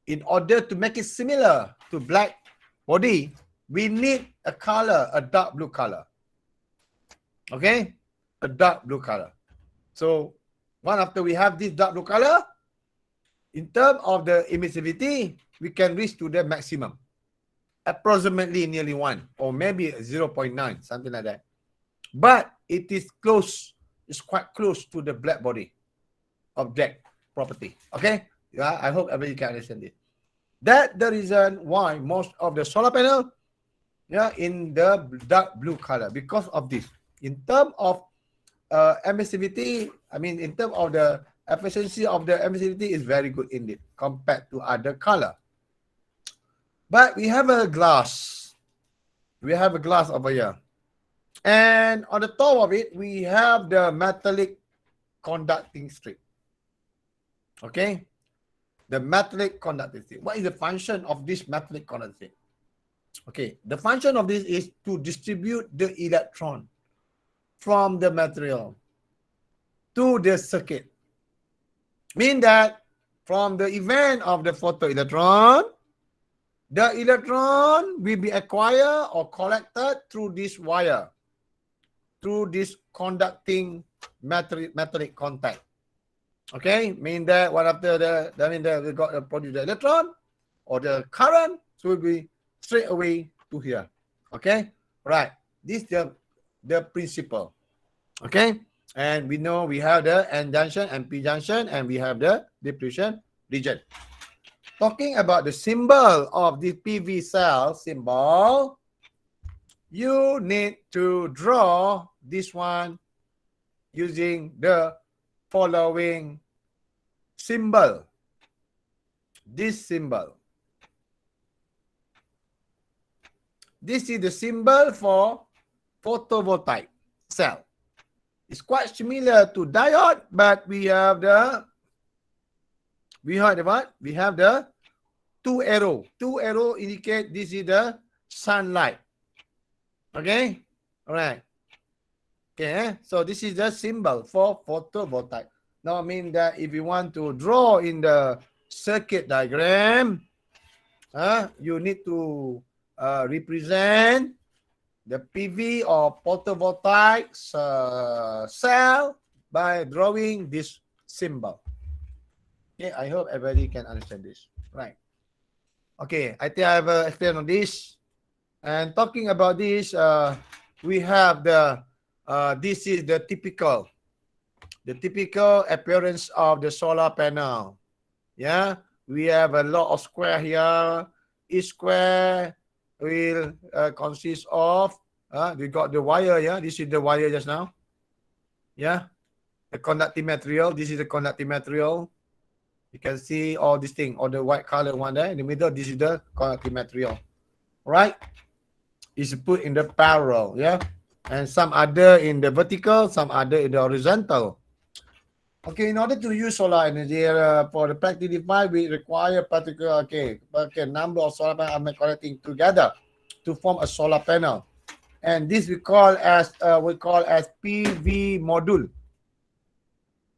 Speaker 1: in order to make it similar to black body, we need a color, a dark blue color. Okay? A dark blue color. So, one after we have this dark blue color, in terms of the emissivity, we can reach to the maximum. Approximately nearly 1 or maybe 0.9, something like that. But it is close, it's quite close to the black body object property. Okay? Yeah, I hope everybody can understand it. That's the reason why most of the solar panel, yeah, in the dark blue color, because of this. In terms of emissivity, I mean, in terms of the efficiency of the emissivity is very good indeed compared to other color. But we have a glass. We have a glass over here. And on the top of it, we have the metallic conducting strip. Okay? The metallic conducting strip. What is the function of this metallic conducting strip? Okay, the function of this is to distribute the electron from the material to the circuit. Mean that from the event of the photoelectron, the electron will be acquired or collected through this wire, through this conducting metallic contact. Okay, mean that what after that mean that we got to produce the electron or the current, so will be straight away to here. Okay, right. This is the principle. Okay, and we know we have the N junction and P junction, and we have the depletion region. Talking about the symbol of the PV cell symbol, you need to draw this one using the following symbol. This symbol. This is the symbol for photovoltaic cell. It's quite similar to diode, but we have the what? We have the two arrow. Two arrow indicate this is the sunlight. Okay? All right. Okay, so this is the symbol for photovoltaic. Now, I mean that if you want to draw in the circuit diagram, you need to represent the PV or photovoltaic cell by drawing this symbol. Okay, I hope everybody can understand this. Right. Okay, I think I have explained on this. And talking about this, we have this is the typical appearance of the solar panel. Yeah, we have a lot of square here. Each square will consist of, we got the wire, yeah, this is the wire just now. Yeah, the conductive material, this is the conductive material. You can see all this thing, all the white color one there in the middle, this is the conductive material, right? Is put in the parallel, yeah, and some other in the vertical, some other in the horizontal. Okay, in order to use solar energy for the practical device, we require particular number of solar panels connecting together to form a solar panel, and this we call as PV module.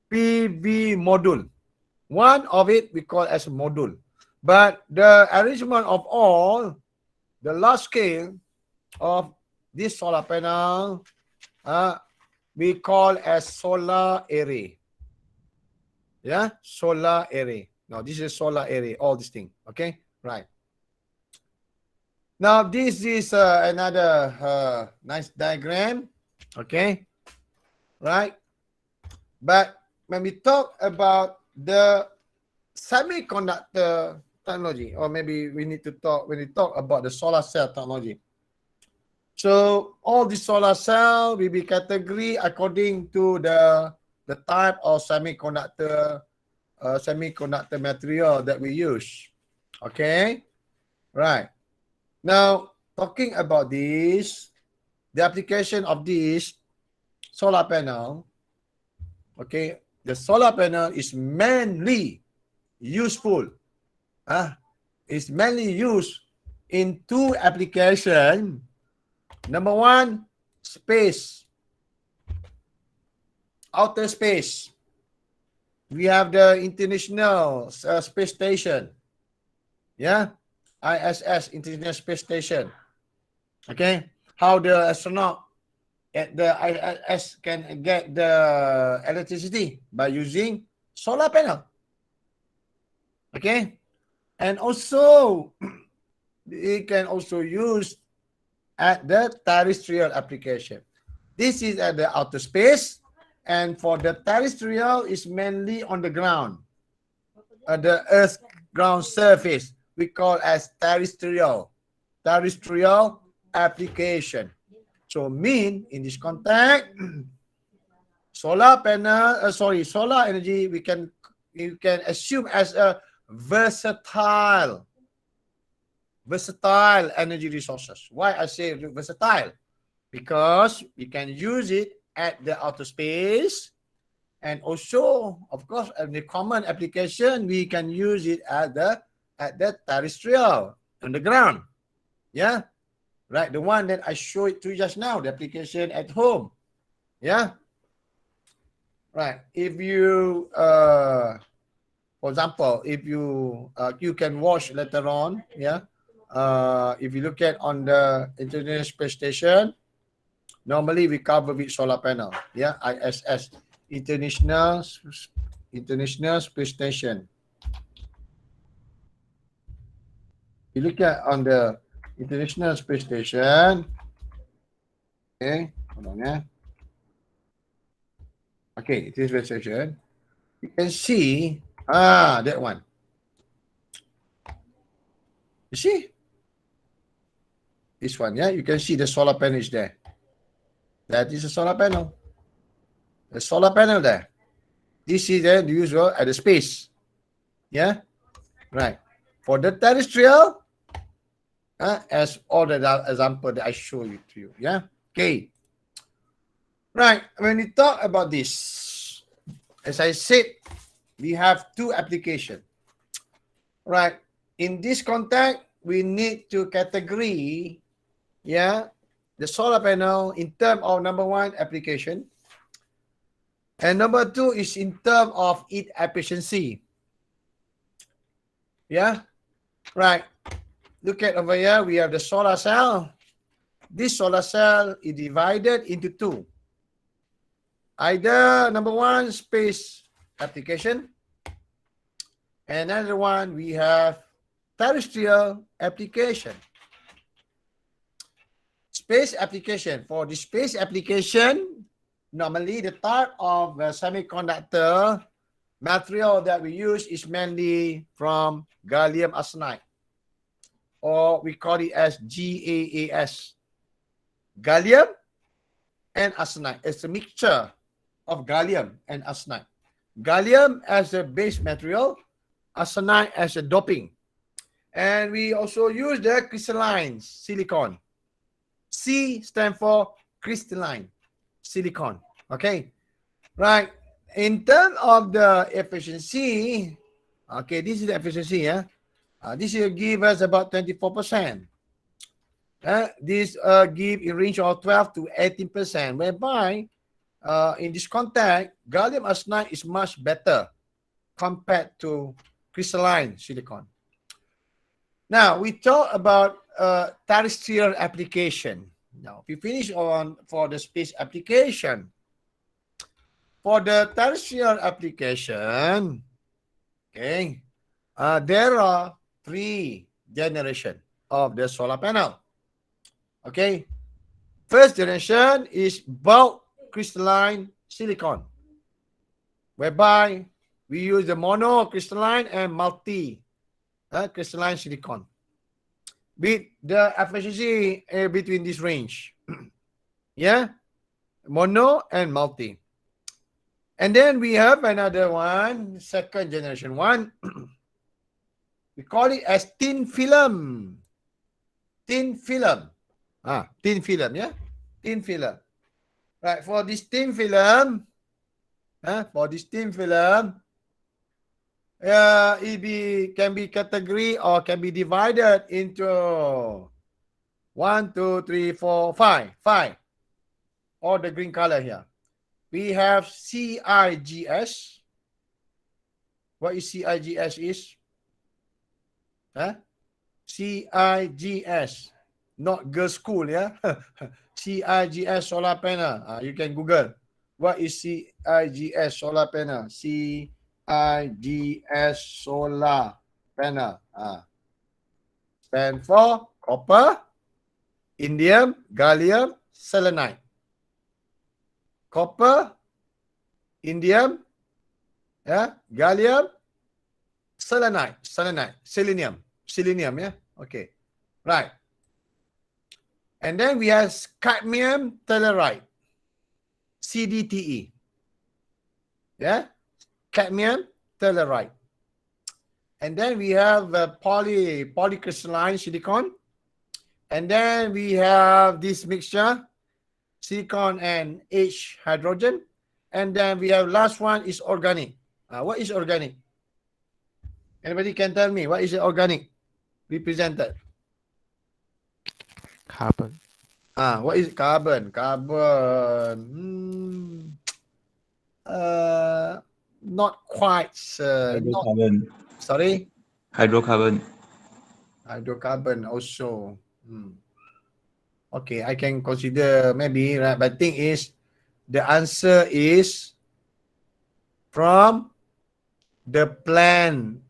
Speaker 1: PV module. One of it we call as module, but the arrangement of all the large scale of this solar panel we call as solar array. Yeah, solar array. Now this is solar array, all this thing. Okay, right. Now this is another nice diagram. Okay, right. But when we talk about the semiconductor technology, or maybe we need to talk when we talk about the solar cell technology. So all the solar cell will be categorized according to the type of semiconductor material that we use. Okay, right. Now talking about this, the application of this solar panel. Okay, the solar panel is mainly useful. It's mainly used in two applications. Number one, space, outer space. We have the International Space Station. Yeah, ISS, International Space Station. Okay, how the astronaut at the ISS can get the electricity by using solar panel. Okay, and also it can also use at the terrestrial application. This is at the outer space, and for the terrestrial is mainly on the ground, the Earth's ground surface. We call as terrestrial application. So mean in this context, solar energy you can assume as a versatile energy resources. Why I say versatile? Because you can use it at the outer space, and also, of course, in the common application, we can use it at the terrestrial, on the ground. Yeah, right. The one that I showed it to you just now, the application at home. Yeah, right. If you, for example, if you can watch later on. Yeah. If you look at on the International Space Station, normally we cover with solar panel. Yeah, ISS, International Space Station. You look at on the International Space Station. Okay, hold on, yeah. Okay, it is Space Station. You can see that one. You see this one? Yeah, you can see the solar panel is there. That is a solar panel. The solar panel there. This is the usual at the space. Yeah, right. For the terrestrial, as all the example that I show you to you. Yeah. Okay. Right. When we talk about this, as I said, we have two applications. Right. In this context, we need to categorize, the solar panel in terms of number one, application, and number two is in terms of its efficiency. Yeah, right. Look at over here, we have the solar cell. This solar cell is divided into two. Either number one, space application, and another one we have terrestrial application. Space application. For the space application, normally the type of semiconductor material that we use is mainly from gallium arsenide, or we call it as GaAs. Gallium and arsenide. It's a mixture of gallium and arsenide. Gallium as a base material, arsenide as a doping. And we also use the crystalline silicon. C stands for crystalline silicon. Okay, right. In terms of the efficiency, okay, this is the efficiency. This will give us about 24%. This give a range of 12 to 18%, whereby in this context, gallium arsenide is much better compared to crystalline silicon. Now we talk about terrestrial application. Now we finish on for the space application. For the terrestrial application, okay, there are 3 generations of the solar panel. Okay, first generation is bulk crystalline silicon, whereby we use the monocrystalline and multi crystalline silicon with the efficiency between this range. Yeah, mono and multi. And then we have another one, second generation one. We call it as thin film. Thin film. Thin film, yeah? Thin film. Right, for this thin film, can be category or can be divided into 1, 2, 3, 4, 5. 5. Or the green color here. We have CIGS. What is CIGS is? CIGS. Not girls' school, yeah? CIGS solar panel. You can Google. What is CIGS solar panel? CIGS solar panel. Stand for copper, indium, gallium, selenide. Copper, indium, gallium, selenide, selenium, yeah. Okay, right. And then we have cadmium telluride, CDTE. Yeah, cadmium telluride. And then we have polycrystalline silicon. And then we have this mixture, silicon and H hydrogen. And then we have last one is organic. What is organic? Anybody can tell me what is the organic represented?
Speaker 2: Carbon.
Speaker 1: What is carbon? Not quite.
Speaker 3: Hydrocarbon.
Speaker 1: Sorry?
Speaker 3: Hydrocarbon.
Speaker 1: Hydrocarbon also. Okay, I can consider maybe, right? But thing is, the answer is from the plant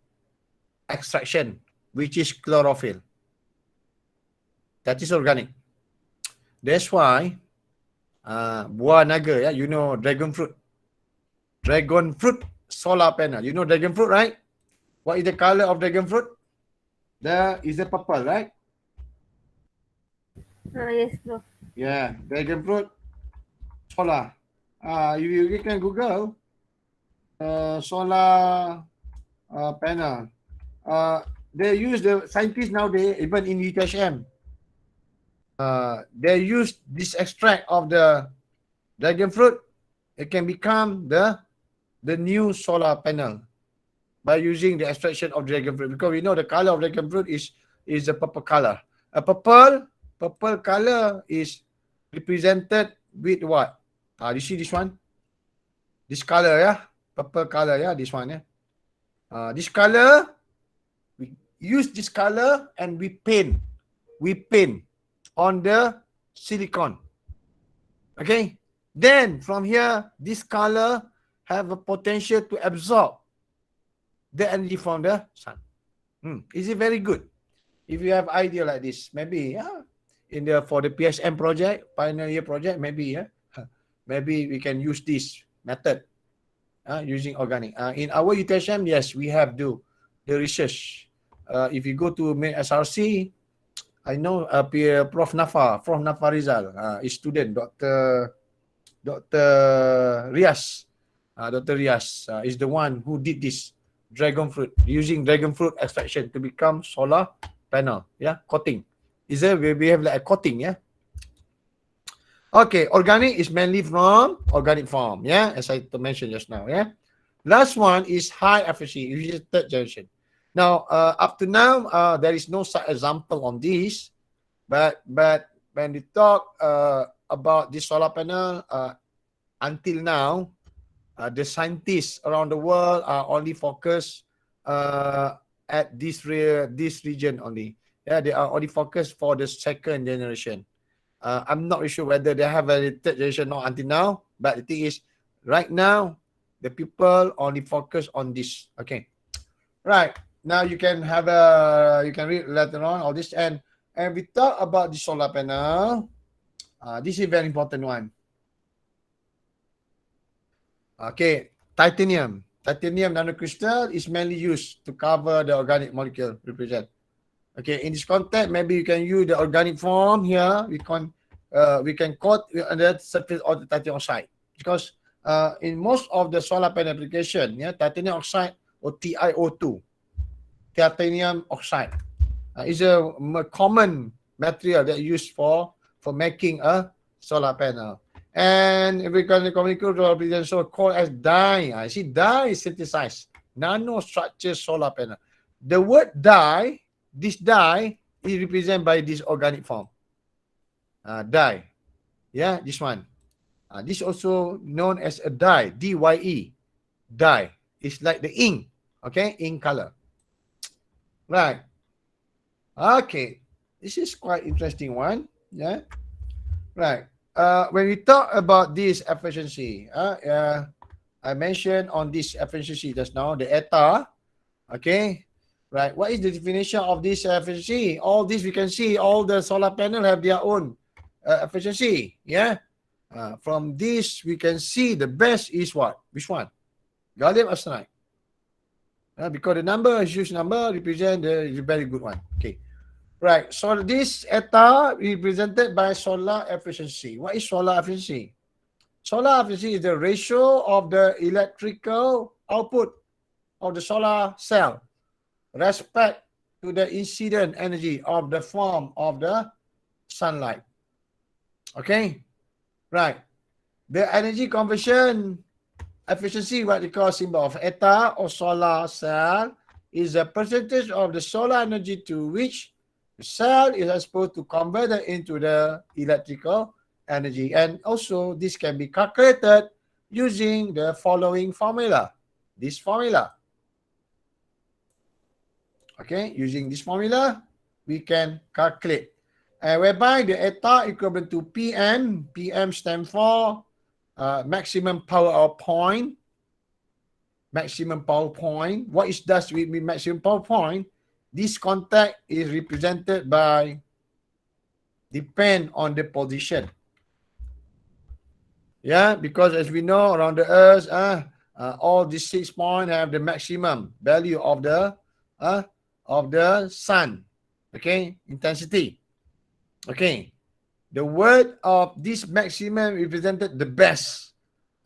Speaker 1: extraction, which is chlorophyll. That is organic. That's why buah naga, yeah, you know dragon fruit. Dragon fruit solar panel. You know dragon fruit, right? What is the color of dragon fruit? There is the purple, right?
Speaker 4: Yes, bro.
Speaker 1: Yeah, dragon fruit solar. You can Google solar panel. They use the scientists nowadays, even in UTHM. They use this extract of the dragon fruit. It can become the new solar panel by using the extraction of dragon fruit, because we know the color of dragon fruit is the purple color. A purple color is represented with what? You see this one? This color, yeah? Purple color, yeah? This one, yeah? This color, we use this color and we paint on the silicon. Okay? Then from here, this color have a potential to absorb the energy from the sun. Is it very good? If you have idea like this, maybe for the PSM project, Pioneer project, maybe maybe we can use this method using organic. In our UTSM, yes, we have do the research. If you go to main SRC, I know Prof Nafa Rizal, his student, Dr. Rias. Dr. Rias is the one who did this dragon fruit, using dragon fruit extraction to become solar panel. Yeah, coating. Is there we have like a coating? Yeah. Okay, organic is mainly from organic farm. Yeah, as I mentioned just now. Yeah. Last one is high efficiency, which is third generation. Now, up to now, there is no such example on this, but when we talk about this solar panel, until now, the scientists around the world are only focused at this region only. Yeah, they are only focused for the second generation. I'm not sure whether they have a third generation or not until now, but the thing is, right now, the people only focus on this. Okay, right now you can read later on all this, and we talk about the solar panel. This is a very important one. Okay, titanium nanocrystal is mainly used to cover the organic molecule represent. Okay, in this context, maybe you can use the organic form here. We can coat the surface of the titanium oxide, because in most of the solar panel application, titanium oxide or TiO2, titanium oxide, is a common material that used for making a solar panel. And we can communicate represent so called as dye. I see dye is synthesized nanostructure solar panel. The word dye, this dye is represented by this organic form. Dye. Yeah, this one. This also known as a dye, D-Y-E. Dye. It's like the ink. Okay, ink color. Right. Okay. This is quite interesting one. Yeah. Right. When we talk about this efficiency, I mentioned on this efficiency just now, the ETA. Okay. Right. What is the definition of this efficiency? All this we can see, all the solar panel have their own efficiency. Yeah. From this, we can see the best is what? Which one? Gallium arsenide. Because the number, huge number, represent the very good one. Okay. Right. So this ETA represented by solar efficiency. What is solar efficiency? Solar efficiency is the ratio of the electrical output of the solar cell respect to the incident energy of the form of the sunlight. Okay. Right. The energy conversion efficiency, what we call symbol of ETA or solar cell, is a percentage of the solar energy to which the cell is supposed to convert it into the electrical energy. And also, this can be calculated using the following formula. This formula. Okay, using this formula, we can calculate. Whereby the ETA equivalent to PM. PM stands for maximum power of point. Maximum power point. What is does with maximum power point? This contact is represented by depend on the position. Yeah, because as we know, around the Earth, all these 6 points have the maximum value of the sun. Okay, intensity. Okay, the word of this maximum represented the best,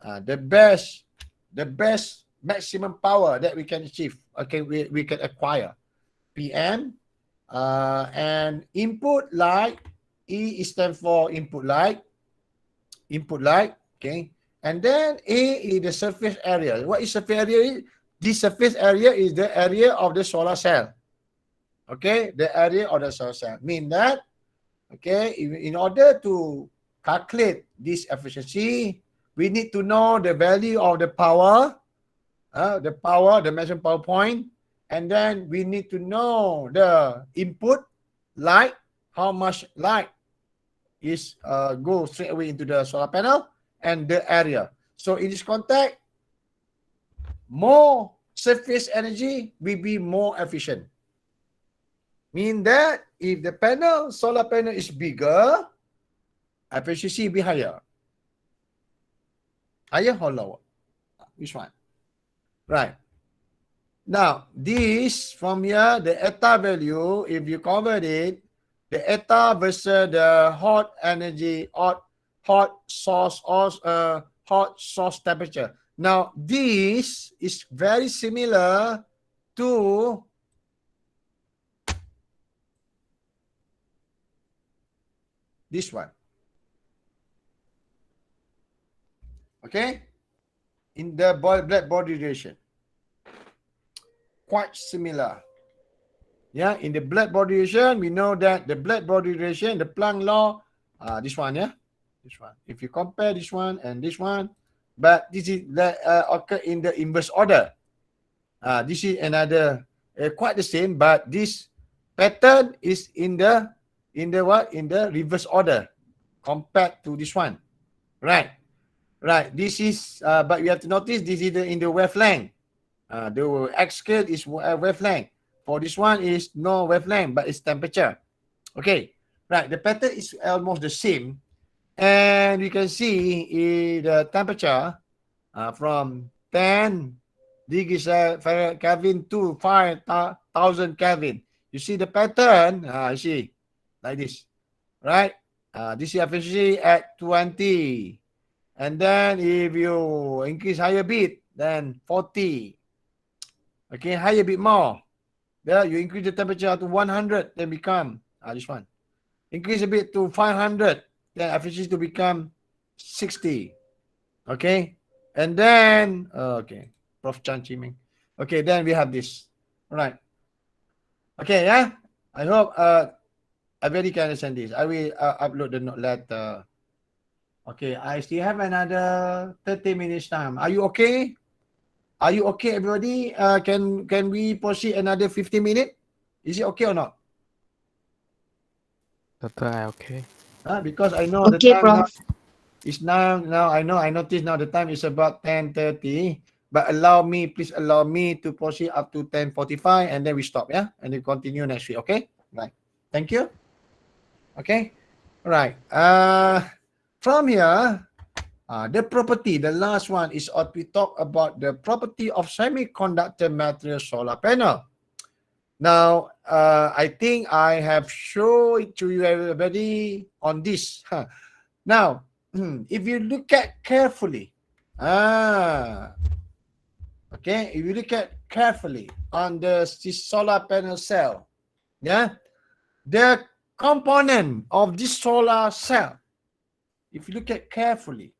Speaker 1: the best maximum power that we can achieve. Okay, we can acquire. PM, and input light, E stands for input light, okay, and then A is the surface area. What is surface area? This surface area is the area of the solar cell. Okay, the area of the solar cell. Mean that, okay, in order to calculate this efficiency, we need to know the value of the power, the maximum power point. And then we need to know the input light, how much light is go straight away into the solar panel, and the area. So in this context, more surface energy will be more efficient. Mean that if the solar panel is bigger, efficiency will be higher. Higher or lower? Which one? Right. Now, this from here, the eta value, if you convert it, the eta versus the hot energy, hot source temperature. Now, this is very similar to this one. Okay? In the black body radiation. Quite similar. Yeah, in the black body radiation, we know that the black body radiation, the Planck law, this one, yeah? This one. If you compare this one and this one, but this is occur in the inverse order. This is another quite the same, but this pattern is in the what? In the reverse order compared to this one. Right. Right. This is but you have to notice this is in the wavelength. The X scale is wavelength. For this one is no wavelength, but it's temperature. Okay. Right. The pattern is almost the same. And you can see the temperature from 10 degrees Kelvin to 5,000 Kelvin. You see the pattern? You see, like this, right? This is efficiency at 20. And then if you increase higher bit, then 40. Okay, higher bit more. There, you increase the temperature to 100, then become this one. Increase a bit to 500, then efficiency to become 60. Okay, and then okay, Prof. Chan Chiming. Okay, then we have this. All right. Okay, yeah. I hope everybody can understand this. I will upload the note letter. Okay, I still have another 30 minutes time. Are you okay? Are you okay, everybody? Can we proceed another 15 minutes? Is it okay or not?
Speaker 2: Doctor, I okay.
Speaker 1: Because I know
Speaker 4: Okay,
Speaker 1: the time
Speaker 4: Prof.
Speaker 1: now is now I notice now the time is about 10:30. But please allow me to proceed up to 10:45 and then we stop, yeah? And then continue next week, okay? Right. Thank you. Okay. Right. From here, the property, the last one is we talk about the property of semiconductor material solar panel. Now, I think I have shown it to you everybody on this. Now, if you look at carefully, okay, if you look at carefully on this solar panel cell, yeah, the component of this solar cell, if you look at carefully,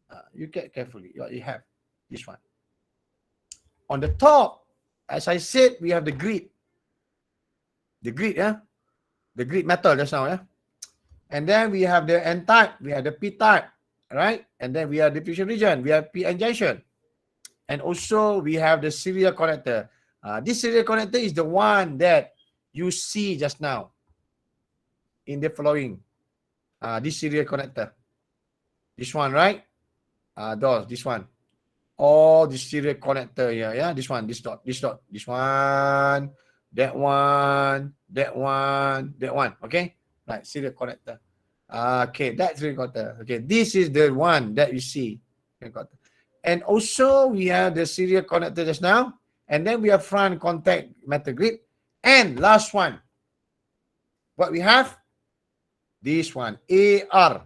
Speaker 1: what you have, this one. On the top, as I said, we have the grid. The grid, yeah? The grid metal just now, yeah? And then we have the N-type, we have the P-type, right? And then we have the diffusion region, we have P-N junction. And also we have the serial connector. This serial connector is the one that you see just now in the following. This serial connector. This one, right? This one. All the serial connector here, yeah? This one, this dot, this one, that one, that one, that one, okay? Right, serial connector. Okay, that's serial connector. Okay, this is the one that you see. And also, we have the serial connector just now. And then we have front contact metal grid. And last one, what we have? This one, AR.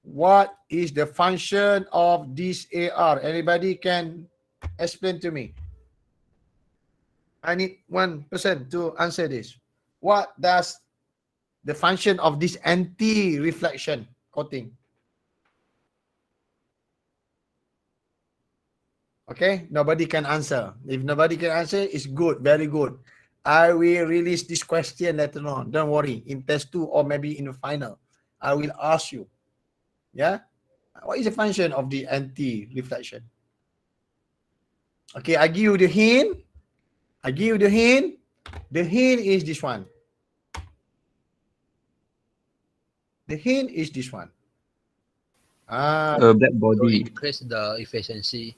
Speaker 1: What is the function of this AR? Anybody can explain to me? I need one person to answer this. What does the function of this anti-reflection coating? Okay, nobody can answer. If nobody can answer, it's good, very good. I will release this question later on. Don't worry, in test 2 or maybe in the final, I will ask you. Yeah, what is the function of the anti-reflection? Okay, I give you the hint. The hint is this one. The hint is this one.
Speaker 3: Black
Speaker 5: To
Speaker 3: body.
Speaker 5: increase the efficiency.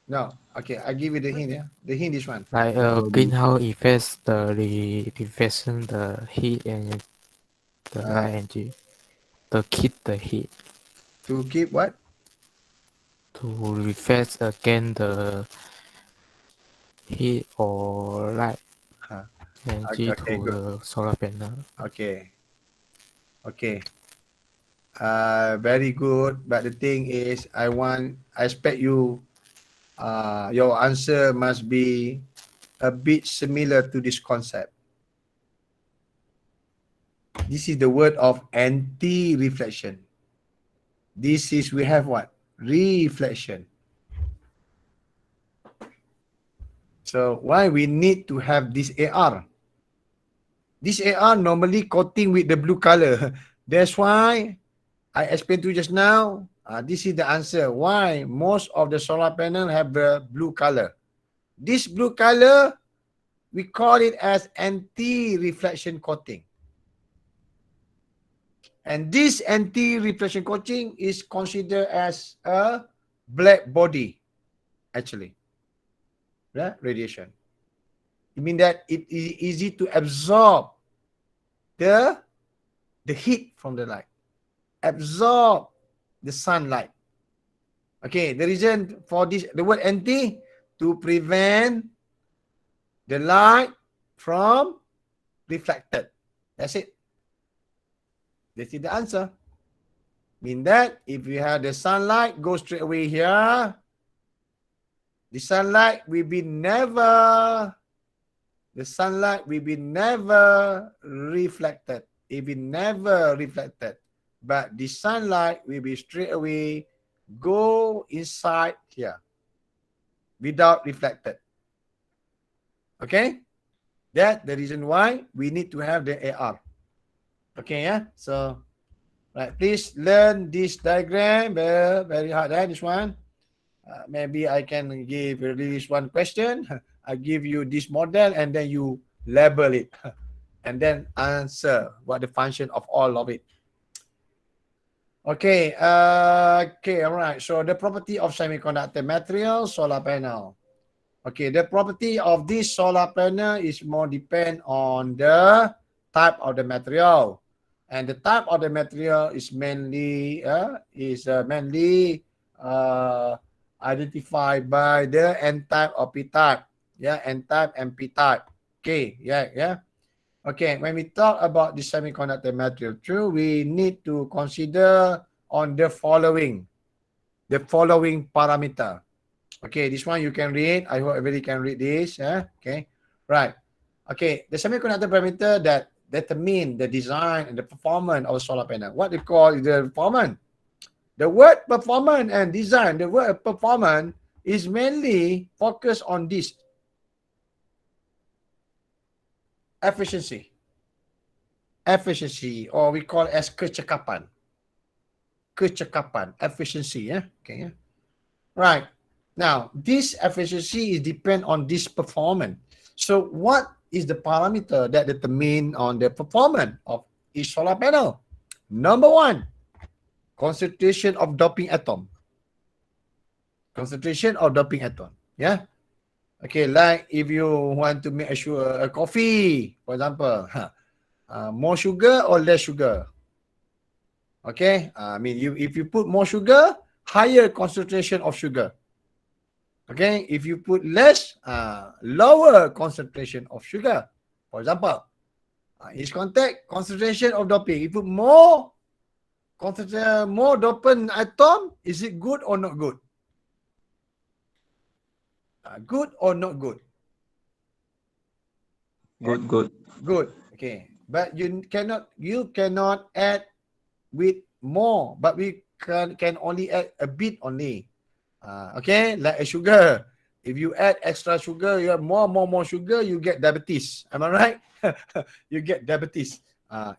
Speaker 1: No. Okay, I give you the hint. Yeah, the hint is one.
Speaker 2: Like greenhouse effects, the reflection, the heat and the
Speaker 1: Uh,
Speaker 2: light energy, to keep the heat,
Speaker 1: to keep what?
Speaker 2: to reflect against the heat or light
Speaker 1: Huh.
Speaker 2: energy
Speaker 1: Okay,
Speaker 2: to
Speaker 1: good.
Speaker 2: the solar panel.
Speaker 1: Okay, okay. Very good. But the thing is, I expect you. Your answer must be a bit similar to this concept. This is the word of anti-reflection. This is, we have what? Reflection. So why we need to have this AR? This AR normally coating with the blue color. That's why I explained to you just now. This is the answer. Why most of the solar panel have the blue color. This blue color, we call it as anti-reflection coating. And this anti-reflection coating is considered as a black body, actually. Yeah, radiation. It means that it is easy to absorb the heat from the light, absorb the sunlight. Okay, the reason for this, the word anti, to prevent the light from reflected. That's it. This is the answer. Mean that if you have the sunlight go straight away here, the sunlight will be never reflected. It will never reflected. But the sunlight will be straight away go inside here without reflected. Okay? That's the reason why we need to have the AR. Okay, yeah? So, right, please learn this diagram. Very hard, right? This one. Maybe I can give release one question. I give you this model and then you label it and then answer what the function of all of it. Okay, all right. So the property of semiconductor material, solar panel. Okay, the property of this solar panel is more depend on the type of the material. And the type of the material is mainly identified by the N-type or P-type. Yeah, N-type and P-type. Okay, yeah. Okay, when we talk about the semiconductor material, we need to consider on the following parameter. Okay, this one you can read. I hope everybody can read this. Okay, right. Okay, the semiconductor parameter that determine the design and the performance of a solar panel. What they call the performance. The word performance and design, the word performance is mainly focused on this efficiency, or we call as kecekapan, efficiency. Okay. Right. Now, this efficiency is depend on this performance. So what is the parameter that determine on the performance of each solar panel? Number one, concentration of doping atom. Yeah. Okay, like if you want to make a coffee, for example, more sugar or less sugar. Okay, I mean, if you put more sugar, higher concentration of sugar. Okay, if you put less, lower concentration of sugar. For example, its contact concentration of doping. If you put more dopant atom, is it good or not good? Good or not good?
Speaker 3: Good.
Speaker 1: Good. Okay, but you cannot add with more, but we can only add a bit only. Okay, like a sugar. If you add extra sugar, you have more sugar, you get diabetes. Am I right? You get diabetes.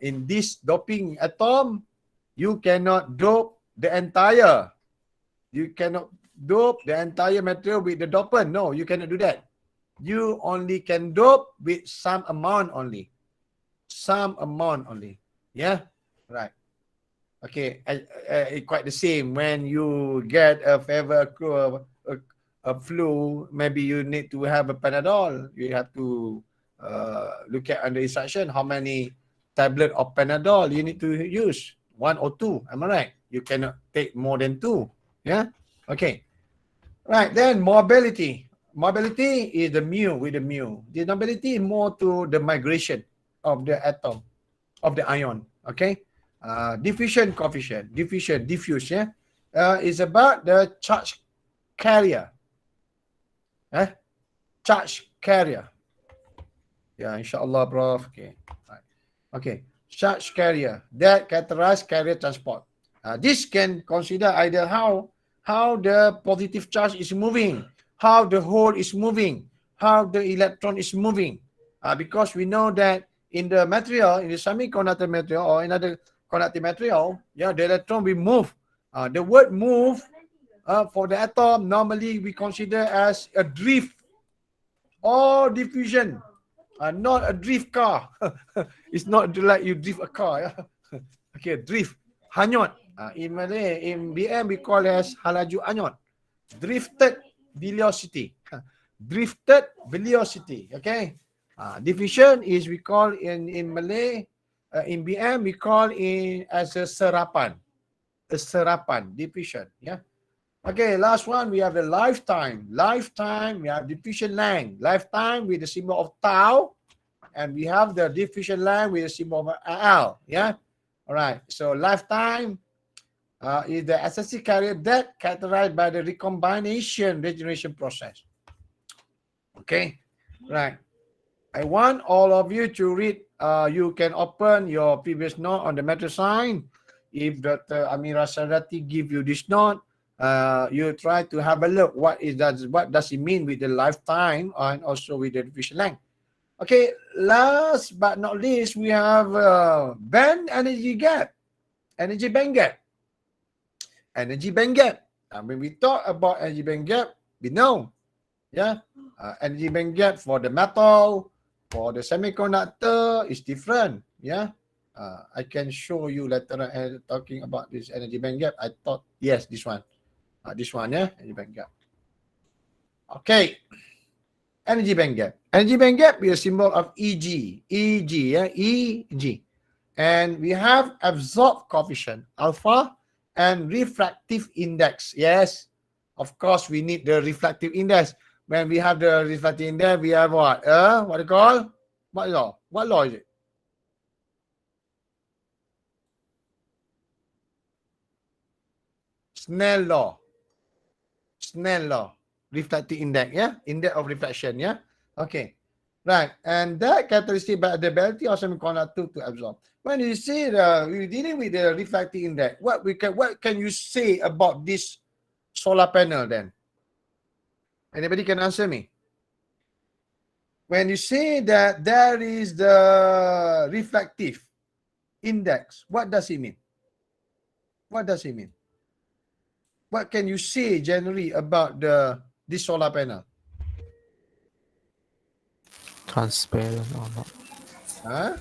Speaker 1: In this doping atom, you cannot dope the entire. You cannot dope the entire material with the dopant. No, you cannot do that. You only can dope with some amount only. Yeah, right. Okay, quite the same when you get a flu, maybe you need to have a Panadol. You have to look at under instruction how many tablet of Panadol you need to use, 1 or 2. Am I right? You cannot take more than 2. Yeah. Okay. Right. Then mobility. Mobility is the mu with the mu. The mobility is more to the migration of the atom, of the ion. Okay. Diffusion coefficient. Diffuse. Yeah. Is about the charge carrier. Charge carrier. Yeah, inshallah, Prof. Okay. Right. Okay. Charge carrier that characterize carrier transport. This can consider either how the positive charge is moving, how the hole is moving, how the electron is moving. Because we know that in the material, in the semiconductor material or another conductive material, yeah, the electron will move. The word move for the atom normally we consider as a drift or diffusion. Not a drift car. It's not like you drift a car. Yeah? Okay, drift. Hanyut. In Malay, in BM, we call as halaju hanyut. Drifted velocity. Drifted velocity. Okay. Diffusion is we call in Malay, in BM, we call it as a serapan. A serapan. Diffusion. Yeah. Okay, last one, we have the lifetime. Lifetime, we have diffusion length. Lifetime with the symbol of tau. And we have the diffusion length with the symbol of L. Yeah? All right. So lifetime is the SSC carrier that characterized by the recombination regeneration process. Okay? Right. I want all of you to read. You can open your previous note on the matter sign. If Dr. Amira Sadati give you this note, you try to have a look. What does it mean with the lifetime and also with the diffusion length? Okay, last but not least, we have band energy gap, energy band gap, energy band gap. When we talk about energy band gap, we know, yeah, energy band gap for the metal, for the semiconductor is different, yeah. I can show you later on talking about this energy band gap. I thought, yes, this one, yeah, energy band gap. Okay. Energy band gap. Energy band gap is a symbol of Eg. Eg, yeah, Eg. And we have absorb coefficient, alpha, and refractive index. Yes, of course, we need the refractive index. When we have the refractive index, we have what? What do you call? What law? What law is it? Snell law. Snell law. Refractive index, yeah? Index of reflection, yeah? Okay. Right. And that characteristic by the ability of semiconductor to absorb. When you see we're dealing with the refractive index, what can you say about this solar panel then? Anybody can answer me? When you say that there is the refractive index, what does it mean? What does it mean? What can you say generally about this solar panel?
Speaker 2: Transparent or not?
Speaker 1: Huh?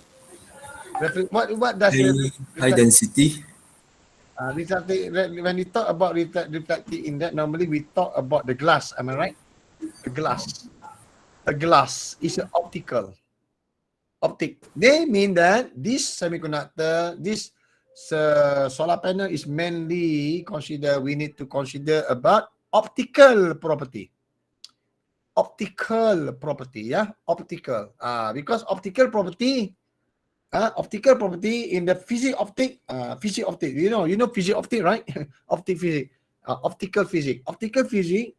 Speaker 1: What does
Speaker 4: high density?
Speaker 1: refractive? When we talk about refractive index, normally we talk about the glass. Am I right? The glass. A glass is an optical. Optic. They mean that this semiconductor, this solar panel is mainly we need to consider about optical property. Optical property, yeah, optical. Because optical property in the physics optic, you know physics optic, right? Optic physics, optical physics. Optical physics,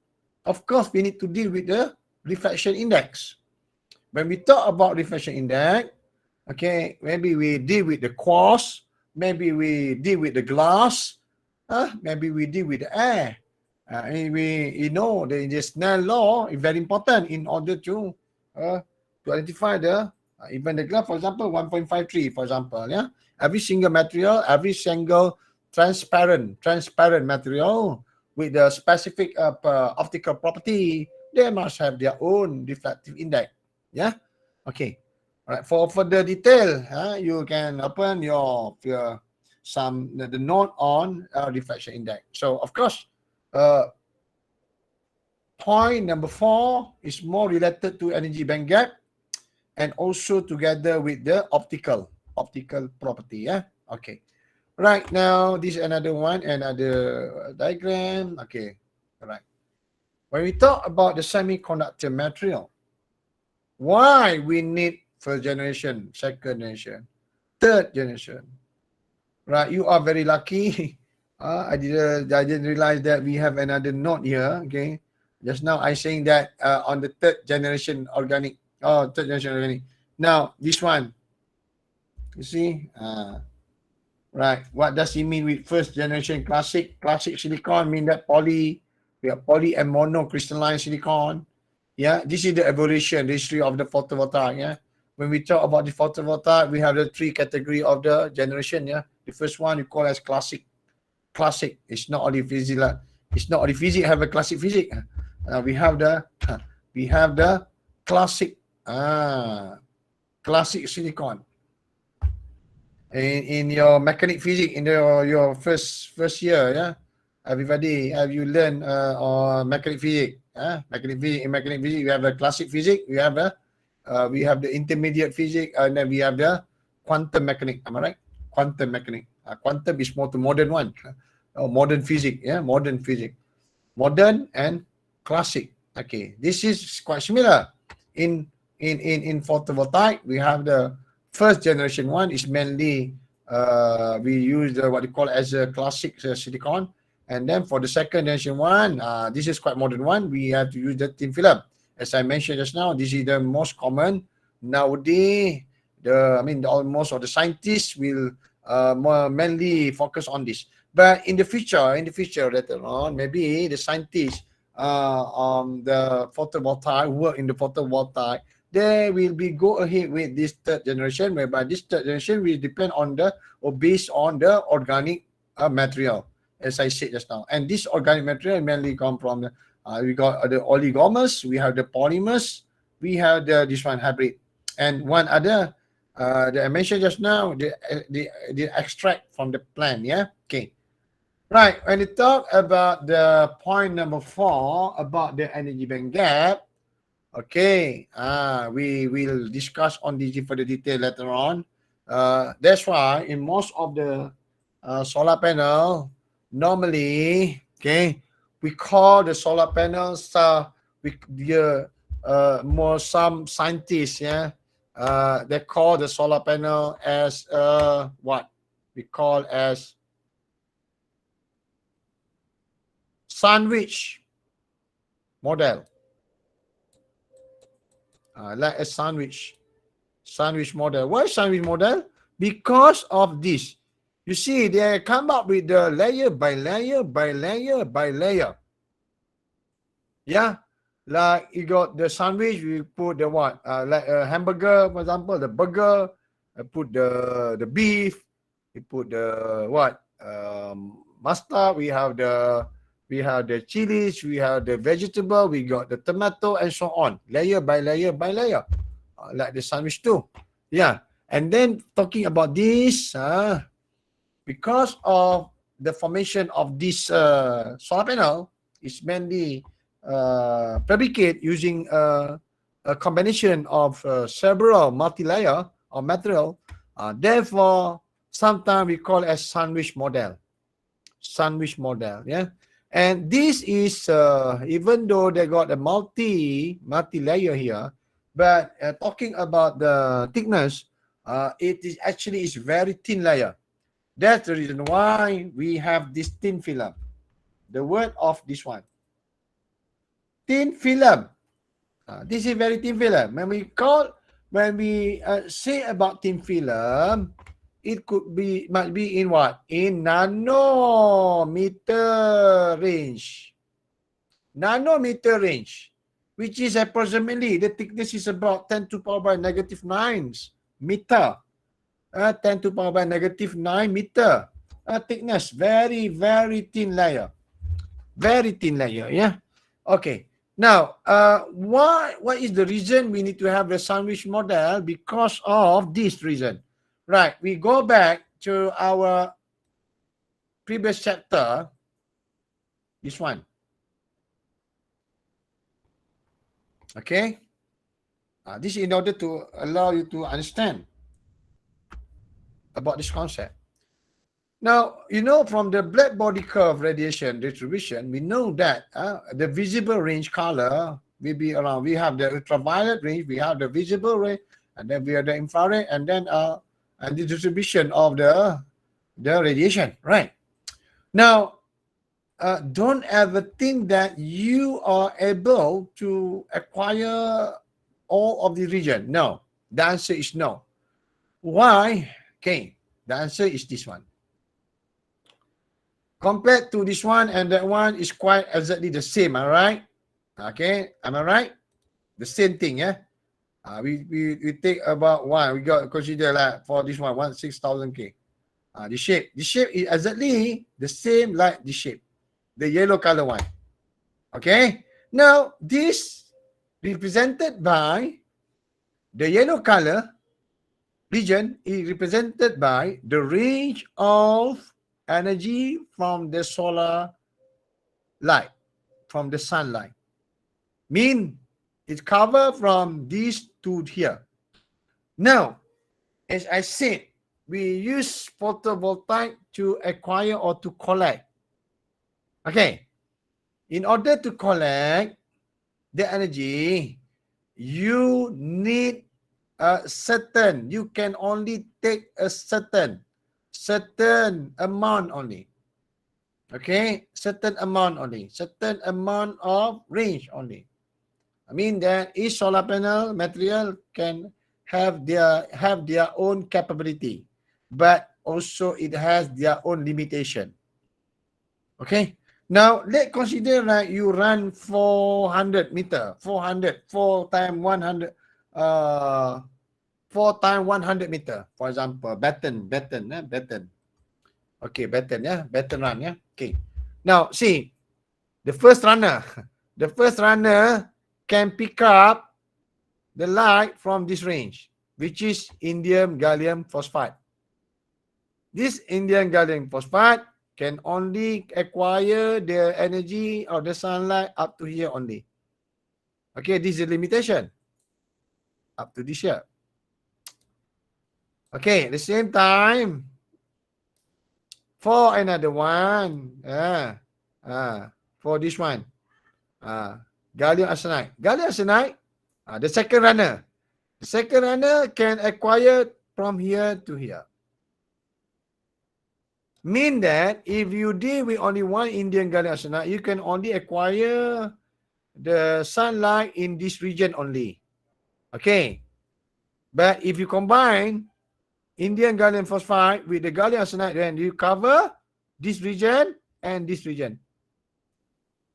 Speaker 1: of course, we need to deal with the reflection index. When we talk about reflection index, okay, maybe we deal with the quartz, maybe we deal with the glass, maybe we deal with the air. We know the Snell law is very important in order to identify the even the glass, for example, 1.53, for example, yeah. Every single material, every single transparent material with the specific optical property, they must have their own refractive index. Yeah. Okay. All right. For the detail, you can open your the note on reflection index. So of course, point number 4 is more related to energy band gap and also together with the optical property. Yeah. Okay. Right now, this is another one, another diagram. Okay. All right. When we talk about the semiconductor material, why we need first generation, second generation, third generation? Right. You are very lucky. I didn't realize that we have another note here. Okay. Just now I saying that on the third generation organic. Oh, third generation organic. Now this one. You see? Right. What does it mean with first generation classic? Classic silicon mean that we have poly and monocrystalline silicon. Yeah. This is the evolution, the history of the photovoltaic. Yeah. When we talk about the photovoltaic, we have the 3 category of the generation. Yeah. The first one you call as classic. Classic. It's not only physics. It's not only physics have a classic physics. We have the classic classic silicon. In your mechanic physics in your first year, yeah. Everybody, have you learned on mechanic physics? Mechanic physics. In mechanic physics, we have the classic physics. We have the intermediate physics, and then we have the quantum mechanics. Am I right? Quantum mechanics. Quantum is more to modern one. Modern physics. Yeah, modern physics. Modern and classic. Okay, this is quite similar. In photovoltaic, we have the first generation one is mainly we use what you call as a classic silicon, and then for the second generation one, this is quite modern one. We have to use the thin film. As I mentioned just now, this is the most common nowadays. Most of the scientists will mainly focus on this. But in the future later on, maybe the scientists the photovoltaic work in the photovoltaic, they will be go ahead with this third generation, whereby this third generation will depend on based on the organic material, as I said just now. And this organic material mainly come from we got the oligomers, we have the polymers, we have this one hybrid, and one other that I mentioned just now, the extract from the plant. Yeah. Okay. Right. When you talk about the point number 4 about the energy band gap, okay, we will discuss on this in further detail later on. That's why in most of the solar panel, normally, okay, we call the solar panels more some scientists, yeah, they call the solar panel as what we call as sandwich model. Like a sandwich model. Why sandwich model? Because of this. You see, they come up with the layer by layer by layer by layer. Yeah, like you got the sandwich, we put the what? Like a hamburger, for example, the burger. I put the beef. We put the what? Mustard. We have the chilies, we have the vegetable, we got the tomato, and so on, layer by layer by layer, like the sandwich too. Yeah. And then talking about this, because of the formation of this solar panel is mainly fabricated using a combination of several multi-layer or material. Therefore, sometimes we call it as sandwich model. Yeah. And this is even though they got a multi-layer here, but talking about the thickness, it is actually is very thin layer. That's the reason why we have this thin film. The word of this one, thin film. This is very thin film. When we say about thin film, it might be in what? In nanometer range. Nanometer range, which is approximately, the thickness is about 10 to power by negative 9 meter. 10 to power by negative 9 meter. Thickness, very, very thin layer. Very thin layer, yeah? Okay. Now, what is the reason we need to have the sandwich model? Because of this reason. Right, we go back to our previous chapter, this one. Okay. This in order to allow you to understand about this concept. Now, you know, from the black body curve radiation distribution, we know that the visible range color will be around. We have the ultraviolet range, we have the visible range, and then we have the infrared, and then and the distribution of the radiation, right? Now, don't ever think that you are able to acquire all of the region. No, the answer is no. Why? Okay, the answer is this one. Compared to this one and that one is quite exactly the same, all right? Okay, am I right? The same thing, yeah? We take about one, we got consider like for this one, 6,000 K. The shape is exactly the same like the shape, the yellow color one. Okay, now this represented by the yellow color region is represented by the range of energy from the solar light, from the sunlight. Mean it's covered from this to here. Now, as I said, we use photovoltaic to acquire or to collect. Okay, in order to collect the energy, you need a certain, you can only take a certain amount only. Okay, certain amount only, certain amount of range only. I mean that each solar panel material can have their own capability, but also it has their own limitation. Okay, now let's consider that you run 400 meter, 4 times 100, 4 times 100 meter, for example, baton. Okay, baton, yeah, baton run, yeah. Okay, now see, the first runner can pick up the light from this range, which is indium gallium phosphide. This indium gallium phosphide can only acquire the energy of the sunlight up to here only. Okay, this is the limitation. Up to this here. Okay, at the same time, for another one, for this one, gallium arsenide. Gallium arsenide, the second runner can acquire from here to here. Mean that if you deal with only one indium gallium arsenide, you can only acquire the sunlight in this region only. Okay, but if you combine indium gallium phosphide with the gallium arsenide, then you cover this region and this region.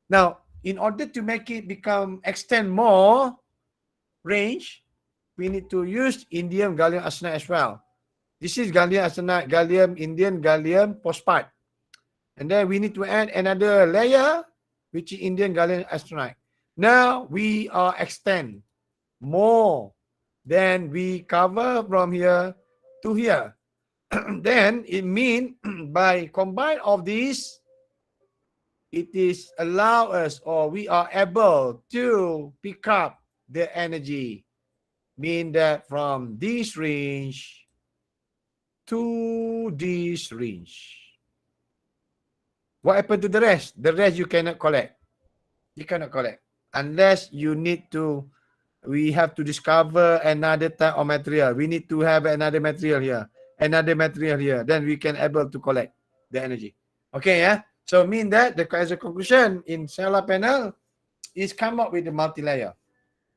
Speaker 1: Now, in order to make it extend more range, we need to use indium gallium arsenide as well. This is gallium arsenide, indium gallium phosphide. And then we need to add another layer, which is indium gallium arsenide. Now we are extend more than we cover from here to here. Then it means by combine of these, it is allow us, or we are able to pick up the energy. Mean that from this range to this range. What happened to the rest? The rest you cannot collect. You cannot collect unless you need to. We have to discover another type of material. We need to have another material here, another material here. Then we can able to collect the energy. Okay, yeah. So mean that as a conclusion in solar panel is come up with the multi-layer.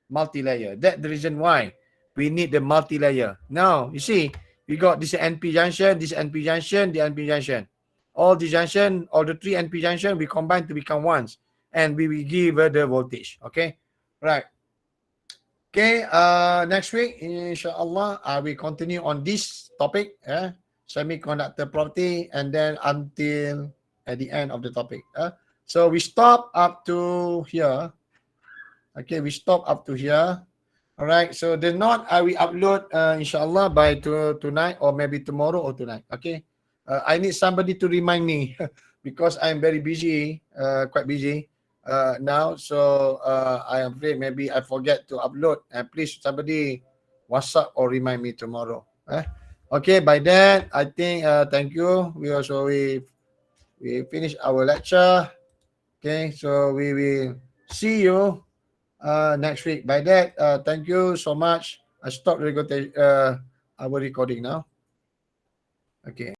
Speaker 1: That's the reason why we need the multi-layer. Now you see, we got this NP junction, this NP junction, the NP junction. All the junction, all the 3 NP junction, we combine to become ones, and we will give the voltage. Okay, right. Okay, next week, inshallah, I will continue on this topic, semiconductor property, and then until at the end of the topic. So we stop up to here. Okay, we stop up to here. All right, so the note I will upload, inshallah, by tonight or maybe tomorrow or tonight. Okay, I need somebody to remind me because I'm very busy, quite busy. now. So I am afraid maybe I forget to upload. And please somebody WhatsApp or remind me tomorrow. Okay, by that I think thank you. We finish our lecture. Okay, so we will see you next week. By that, thank you so much. I stop our recording now. Okay.